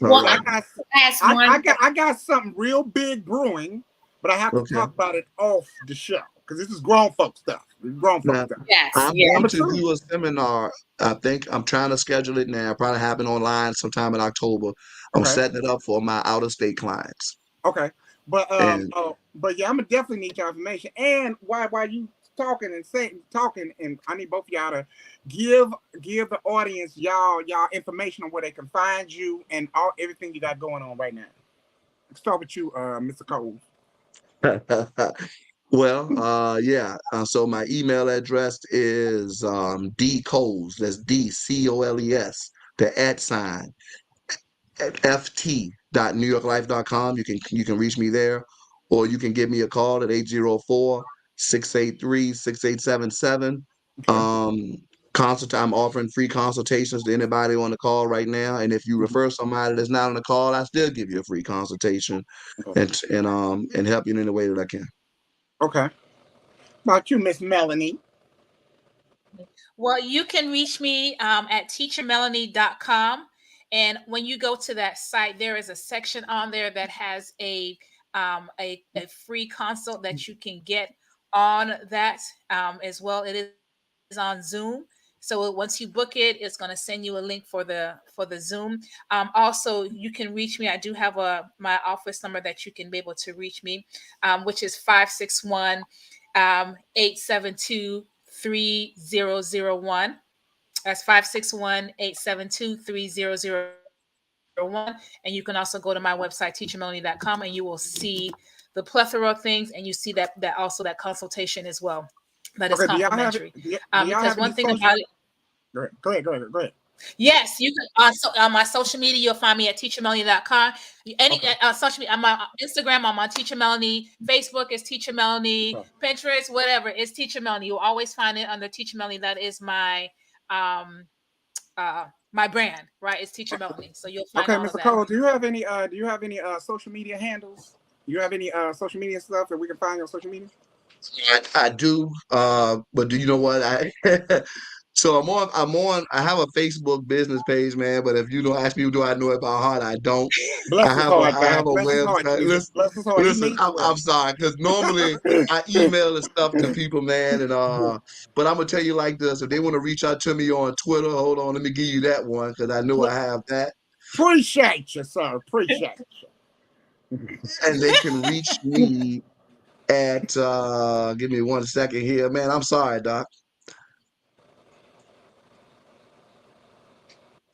All Well, Cause I I right. got, asked one. I got something real big brewing, but I have to Okay. talk about it off the show because this is grown folk stuff. This is grown folk Now, stuff. Yes, I'm yeah. I'm going a to true. do a seminar. I think I'm trying to schedule it now. Probably happen online sometime in October. I'm Okay. setting it up for my out of state clients. Okay. And But yeah, I'm gonna definitely need your information. And while you talking, and I need both of y'all to give the audience y'all information on where they can find you and all everything you got going on right now. Let's start with you, Mr. Cole. well, yeah. So my email address is dcoles. That's DCOLES the @ at ft.newyorklife.com. You can reach me there, or you can give me a call at 804-683-6877. Okay. I'm offering free consultations to anybody on the call right now. And if you Mhm. refer somebody that's not on the call, I still give you a free consultation Okay. and help you in any way that I can. Okay. About you, Miss Melanie. Well, you can reach me at teachermelanie.com. And when you go to that site, there is a section on there that has a free consult that you can get on that as well. It is on Zoom. So once you book it, it's going to send you a link for the Zoom. Also, you can reach me. I do have my office number that you can be able to reach me, which is 561 872 3001. That's 561-872-3001. And you can also go to my website, teachermelanie.com, and you will see the plethora of things, and you see that also that consultation as well. That is Okay. Do y'all have it? complimentary. Do y'all Because have any one thing social? about it, Go ahead. Go ahead. Go ahead. Go ahead. yes, you can on my social media, you'll find me at teachermelanie.com. Any Okay. social media, I'm on Instagram, I'm on Teacher Melanie, Facebook is Teacher Melanie, Okay. Pinterest, whatever, it's Teacher Melanie. You'll always find it under Teacher Melanie. That is um my brand, right? It's Teacher Melanie. So you'll find Okay, all of Mr. that. Cole, do you have any social media handles? Do you have any social media stuff that we can find on social media? I do, but do you know what I? So I have a Facebook business page, man. But if you don't ask me, do I know it by heart? I don't. Bless his heart, I have God. a Bless his heart, website. Jesus. Listen, Bless his heart. He listen. needs the I'm sorry because normally word. I email the stuff to people, man, and but I'm gonna tell you like this: if they want to reach out to me on Twitter, hold on, let me give you that one because I know I have that, Appreciate you, sir. Appreciate you. and they can reach me at give me 1 second here, man. I'm sorry, Doc.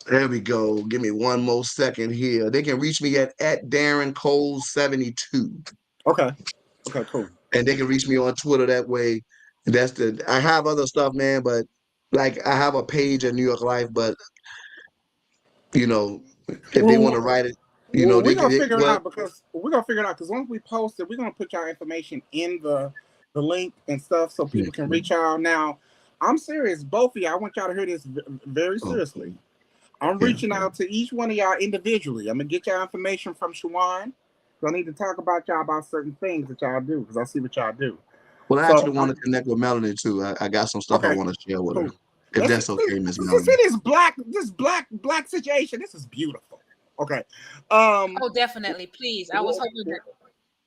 There we go. Give me one more second here. They can reach me at Darren Cole 72. Okay. Okay, cool. And they can reach me on Twitter that way. And I have other stuff, man, but like I have a page at New York Life, but you know, if they want Well, to write it, well, they we're can gonna figure it well, out because once we post it, we're gonna put y'all information in the link and stuff so people can reach y'all. Now, I'm serious, both of y'all. I want y'all to hear this very oh, seriously. I'm yeah. reaching out to each one of y'all individually. I'm gonna get y'all information from Shawan. So I need to talk about y'all about certain things that y'all do because I see what y'all do. Well, I So actually want to connect with Melanie too. I got some stuff I okay, want to share with her. cool. If Let's that's okay, Miss see Melanie. this black situation. This is beautiful. Okay. Um Oh, definitely. Please. I was hoping that.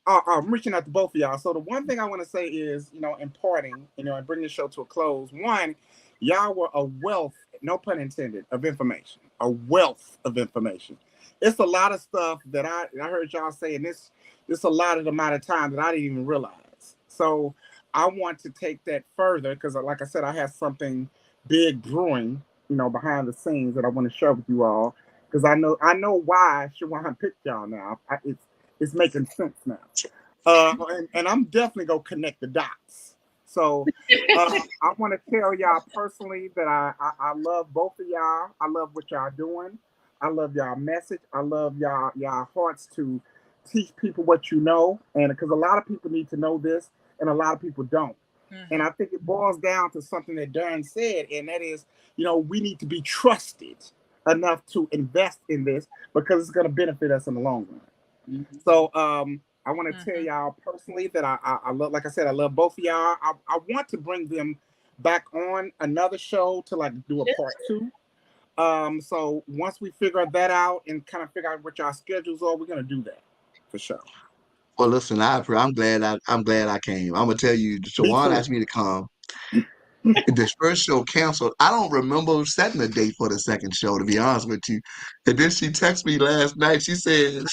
I'm reaching out to both of y'all. So the one thing I want to say is, in parting, and bring the show to a close. One, y'all were a wealth, no pun intended, of information. A wealth of information. It's a lot of stuff that I heard y'all say in this a lot of the amount of time that I didn't even realize. So I want to take that further because, like I said, I have something big brewing, behind the scenes that I want to share with you all because I know why Shawan picked y'all now. It's making sense now. And I'm definitely gonna connect the dots. So I want to tell y'all personally that I love both of y'all. I love what y'all doing. I love y'all message. I love y'all hearts to teach people what you know, and because a lot of people need to know this, and a lot of people don't. And I Mhm. think it boils down to something that Darren said, and that is, we need to be trusted enough to invest in this because it's going to benefit us in the long run. Mhm. So I want to tell Mhm. y'all personally that I love, like I said, I love both of y'all. I want to bring them back on another show to like do a part two. So once we figure that out and kind of figure out what y'all schedules are, we're gonna do that for sure. Well, listen, I'm glad I came. I'm gonna tell you, Me Shawan too. asked me to come. This first show canceled. I don't remember setting a date for the second show, to be honest with you. And then she texted me last night. She said,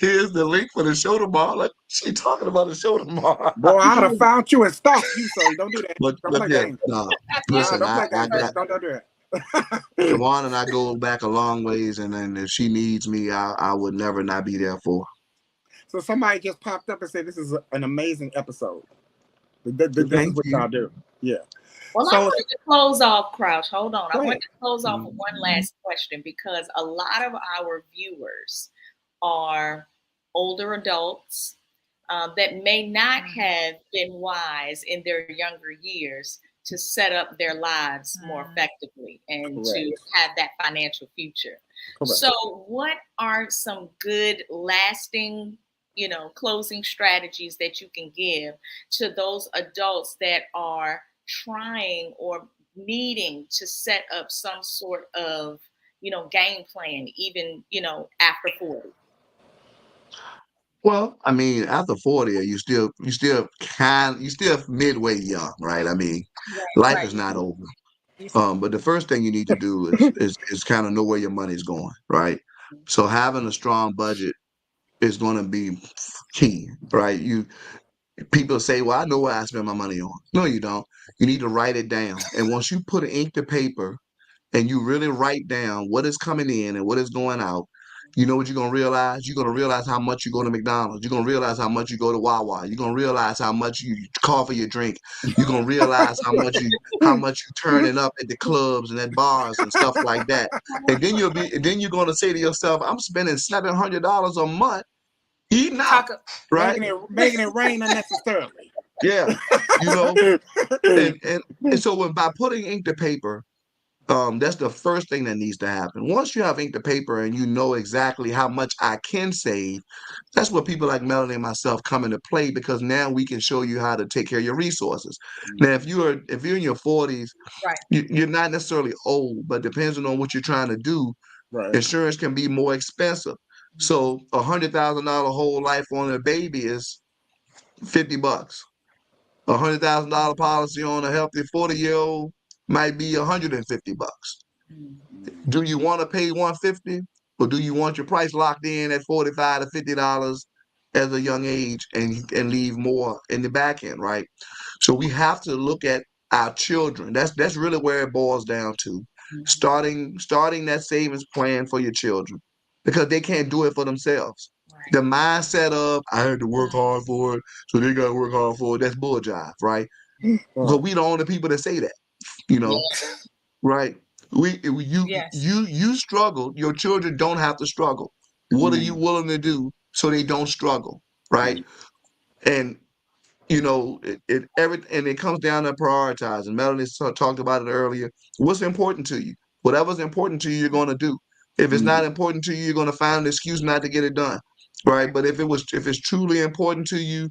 "Here's the link for the show tomorrow." Like she talking about the show tomorrow. Boy, I'd have found you and stalked you, sir. Don't do that. Don't But play yeah, games. no. Nah, Listen, don't play I games. got Don't do that. Shawan and I go back a long ways, and then if she needs me, I would never not be there for her. So somebody just popped up and said this is an amazing episode. This is Thank what you. y'all do. Yeah. Well, I So wanted to close off, Crouch. Hold on. I go wanted ahead. to close off with Mhm. one last question because a lot of our viewers are older adults that may not have been wise in their younger years to set up their lives more effectively and to Correct. have that financial future. Correct. So, what are some good, lasting, closing strategies that you can give to those adults that are trying or needing to set up some sort of, game plan, even, after 40? Well, I mean, after 40, you still midway young, right? I mean, Right, life is right. not over. Yes. But the first thing you need to do is kind of know where your money's going, right? So having a strong budget is going to be key, right? People say, "Well, I know what I spend my money on." No, you don't. You need to write it down, and once you put ink to paper and you really write down what is coming in and what is going out, you know what you're gonna realize? You're gonna realize how much you go to McDonald's. You're gonna realize how much you go to Wawa. You're gonna realize how much you call for your drink. You're gonna realize how much you turning up at the clubs and at bars and stuff like that. And then you're gonna say to yourself, I'm spending $700 a month eating out, Taco. right? Making it rain unnecessarily. Yeah. You know, and so by putting ink to paper, that's the first thing that needs to happen. Once you have ink to paper and you know exactly how much I can save, that's where people like Melanie and myself come into play because now we can show you how to take care of your resources. Now, if you're in your 40s, Right. you're not necessarily old, but depends on what you're trying to do. Right. Insurance can be more expensive. So $100,000 whole life on a baby is $50. $100,000 policy on a healthy 40-year-old might be $150. Do you want to pay 150 or do you want your price locked in at 45 to $50 as a young age and leave more in the back end, right? So we have to look at our children. That's really where it boils down to. Starting that savings plan for your children because they can't do it for themselves. Right. The mindset of I had to work hard for it, so they gotta work hard for it. That's bull jive, right? Because Right. we the only people that say that, you know. Yeah. Right. Yes. You struggle. Your children don't have to struggle. What are you willing to do so they don't struggle? Right. And it comes down to prioritizing. Melanie talked about it earlier. What's important to you? Whatever's important to you, you're going to do. If it's not important to you, you're going to find an excuse not to get it done. Right. But if it's truly important to you,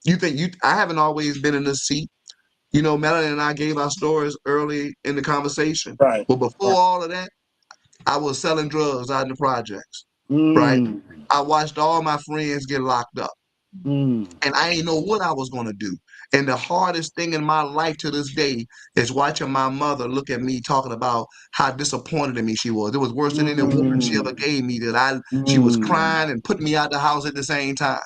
I haven't always been in this seat. Melanie and I gave our stories early in the conversation. Right. But before Right. all of that, I was selling drugs out in the projects, right? Mm. I watched all my friends get locked up, Mm. and I didn't know what I was going to do. And the hardest thing in my life to this day is watching my mother look at me talking about how disappointed in me she was. It was worse than any whooping she ever Mm. gave me she was Mm. crying and putting me out the house at the same time.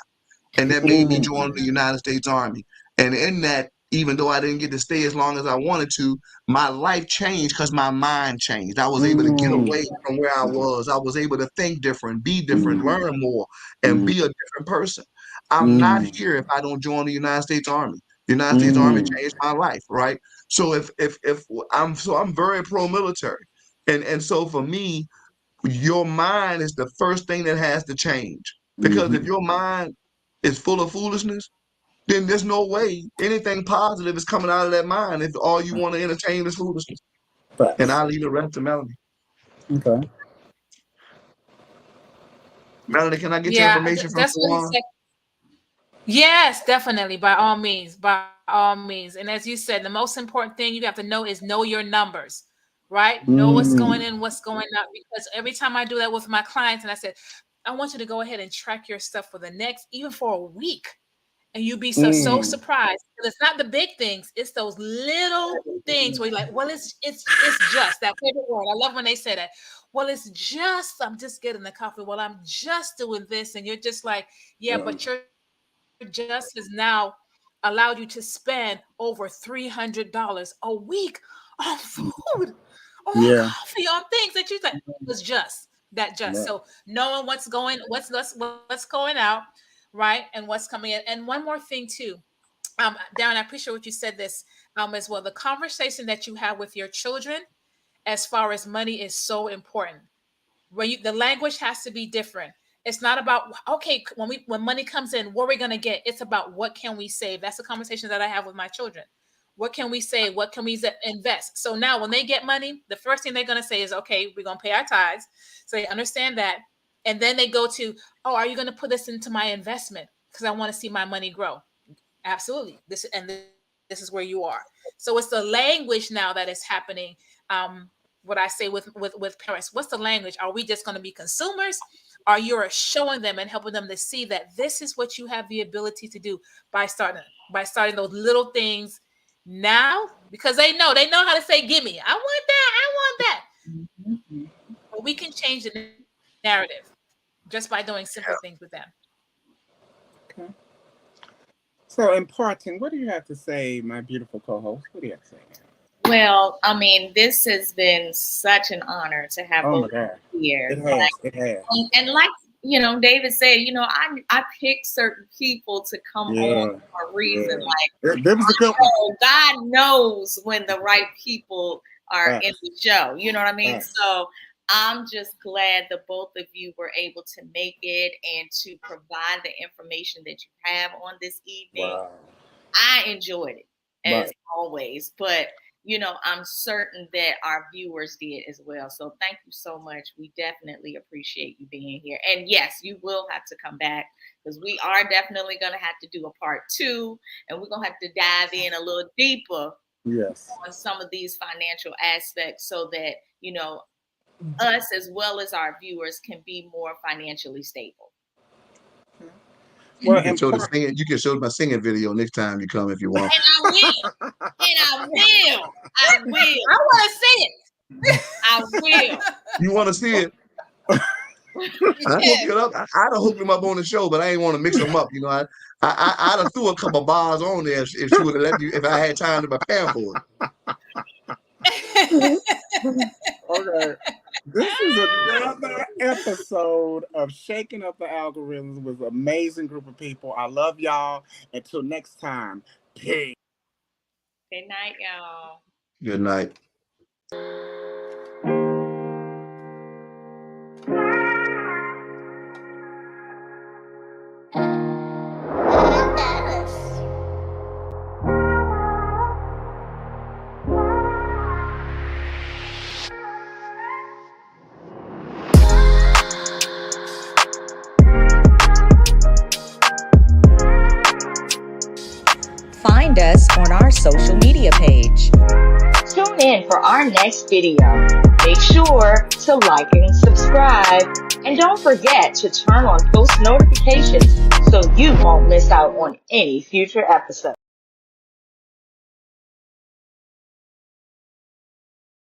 And that made me join the Mm. United States Army. And in that, even though I didn't get to stay as long as I wanted to, my life changed because my mind changed. I was able to get Mm. away from where I was. I was able to think different, be different, Mm. learn more, and Mm. be a different person. I'm not Mm. here if I don't join the United States Army. The United States Army Mm. changed my life, right? So if I'm very pro-military, and so for me, your mind is the first thing that has to change. Because if Mhm. your mind is full of foolishness, then there's no way anything positive is coming out of that mind if all you want to entertain is foolishness. And Facts. I'll leave the rest to Melanie. Okay. Melanie, can I get your Yeah, information from that's what he Sawan? said. Yes, definitely. By all means. By all means. And as you said, the most important thing you have to know is know your numbers, right? Know what's going Mm. in, what's going out. Because every time I do that with my clients, and I said, I want you to go ahead and track your stuff for the next, even for a week. And you'd be so Mm. surprised. And it's not the big things, it's those little things where you're like, well, it's just that favorite word. I love when they say that. Well, it's just I'm just getting the coffee. Well, I'm just doing this. And you're just like, yeah, Yeah. but your just has now allowed you to spend over $300 a week on food, on Yeah. coffee, on things that you think was just that just. Right. So knowing what's going out, right, and what's coming in. And one more thing too, Darren, I appreciate what you said this as well. The conversation that you have with your children as far as money is so important. The language has to be different. It's not about, okay, when money comes in, what we're gonna get. It's about what can we save. That's the conversation that I have with my children. What can we save? What can we invest? So now when they get money, the first thing they're gonna say is, okay, we're gonna pay our tithes. So they understand that. And then they go to, oh, are you gonna put this into my investment? Because I want to see my money grow. Absolutely. This is where you are. So it's the language now that is happening. What I say with parents, what's the language? Are we just going to be consumers? Are you showing them and helping them to see that this is what you have the ability to do by starting those little things now? Because they know how to say, give me, I want that. Mm-hmm. But we can change the narrative just by doing simple things with them. Okay. So in parting, what do you have to say, my beautiful co-host? What do you have to say? Well, I mean, this has been such an honor to have both here. It has. And like, David said, I picked certain people to come on for a reason. Like, that was a good one. God knows when the right people are in the show. You know what I mean? So I'm just glad that both of you were able to make it and to provide the information that you have on this evening. Wow. I enjoyed it as always, but I'm certain that our viewers did as well. So thank you so much. We definitely appreciate you being here. And yes, you will have to come back because we are definitely going to have to do a part 2, and we're going to have to dive in a little deeper on some of these financial aspects so that, us as well as our viewers can be more financially stable. Well, you can show my singing video next time you come if you want. And I will. I want to see it. I will. You want to see it? I hook it up. I'd have hooked him up on the show, but I ain't want to mix them up. I'd have threw a couple bars on there if she would have let you. If I had time to prepare for it. Okay. This is another episode of Shaking Up the Algorithms with an amazing group of people. I love y'all. Until next time, peace. Good night, y'all. Good night. Find us on our social media page. Tune in for our next video. Make sure to like and subscribe. And don't forget to turn on post notifications so you won't miss out on any future episodes.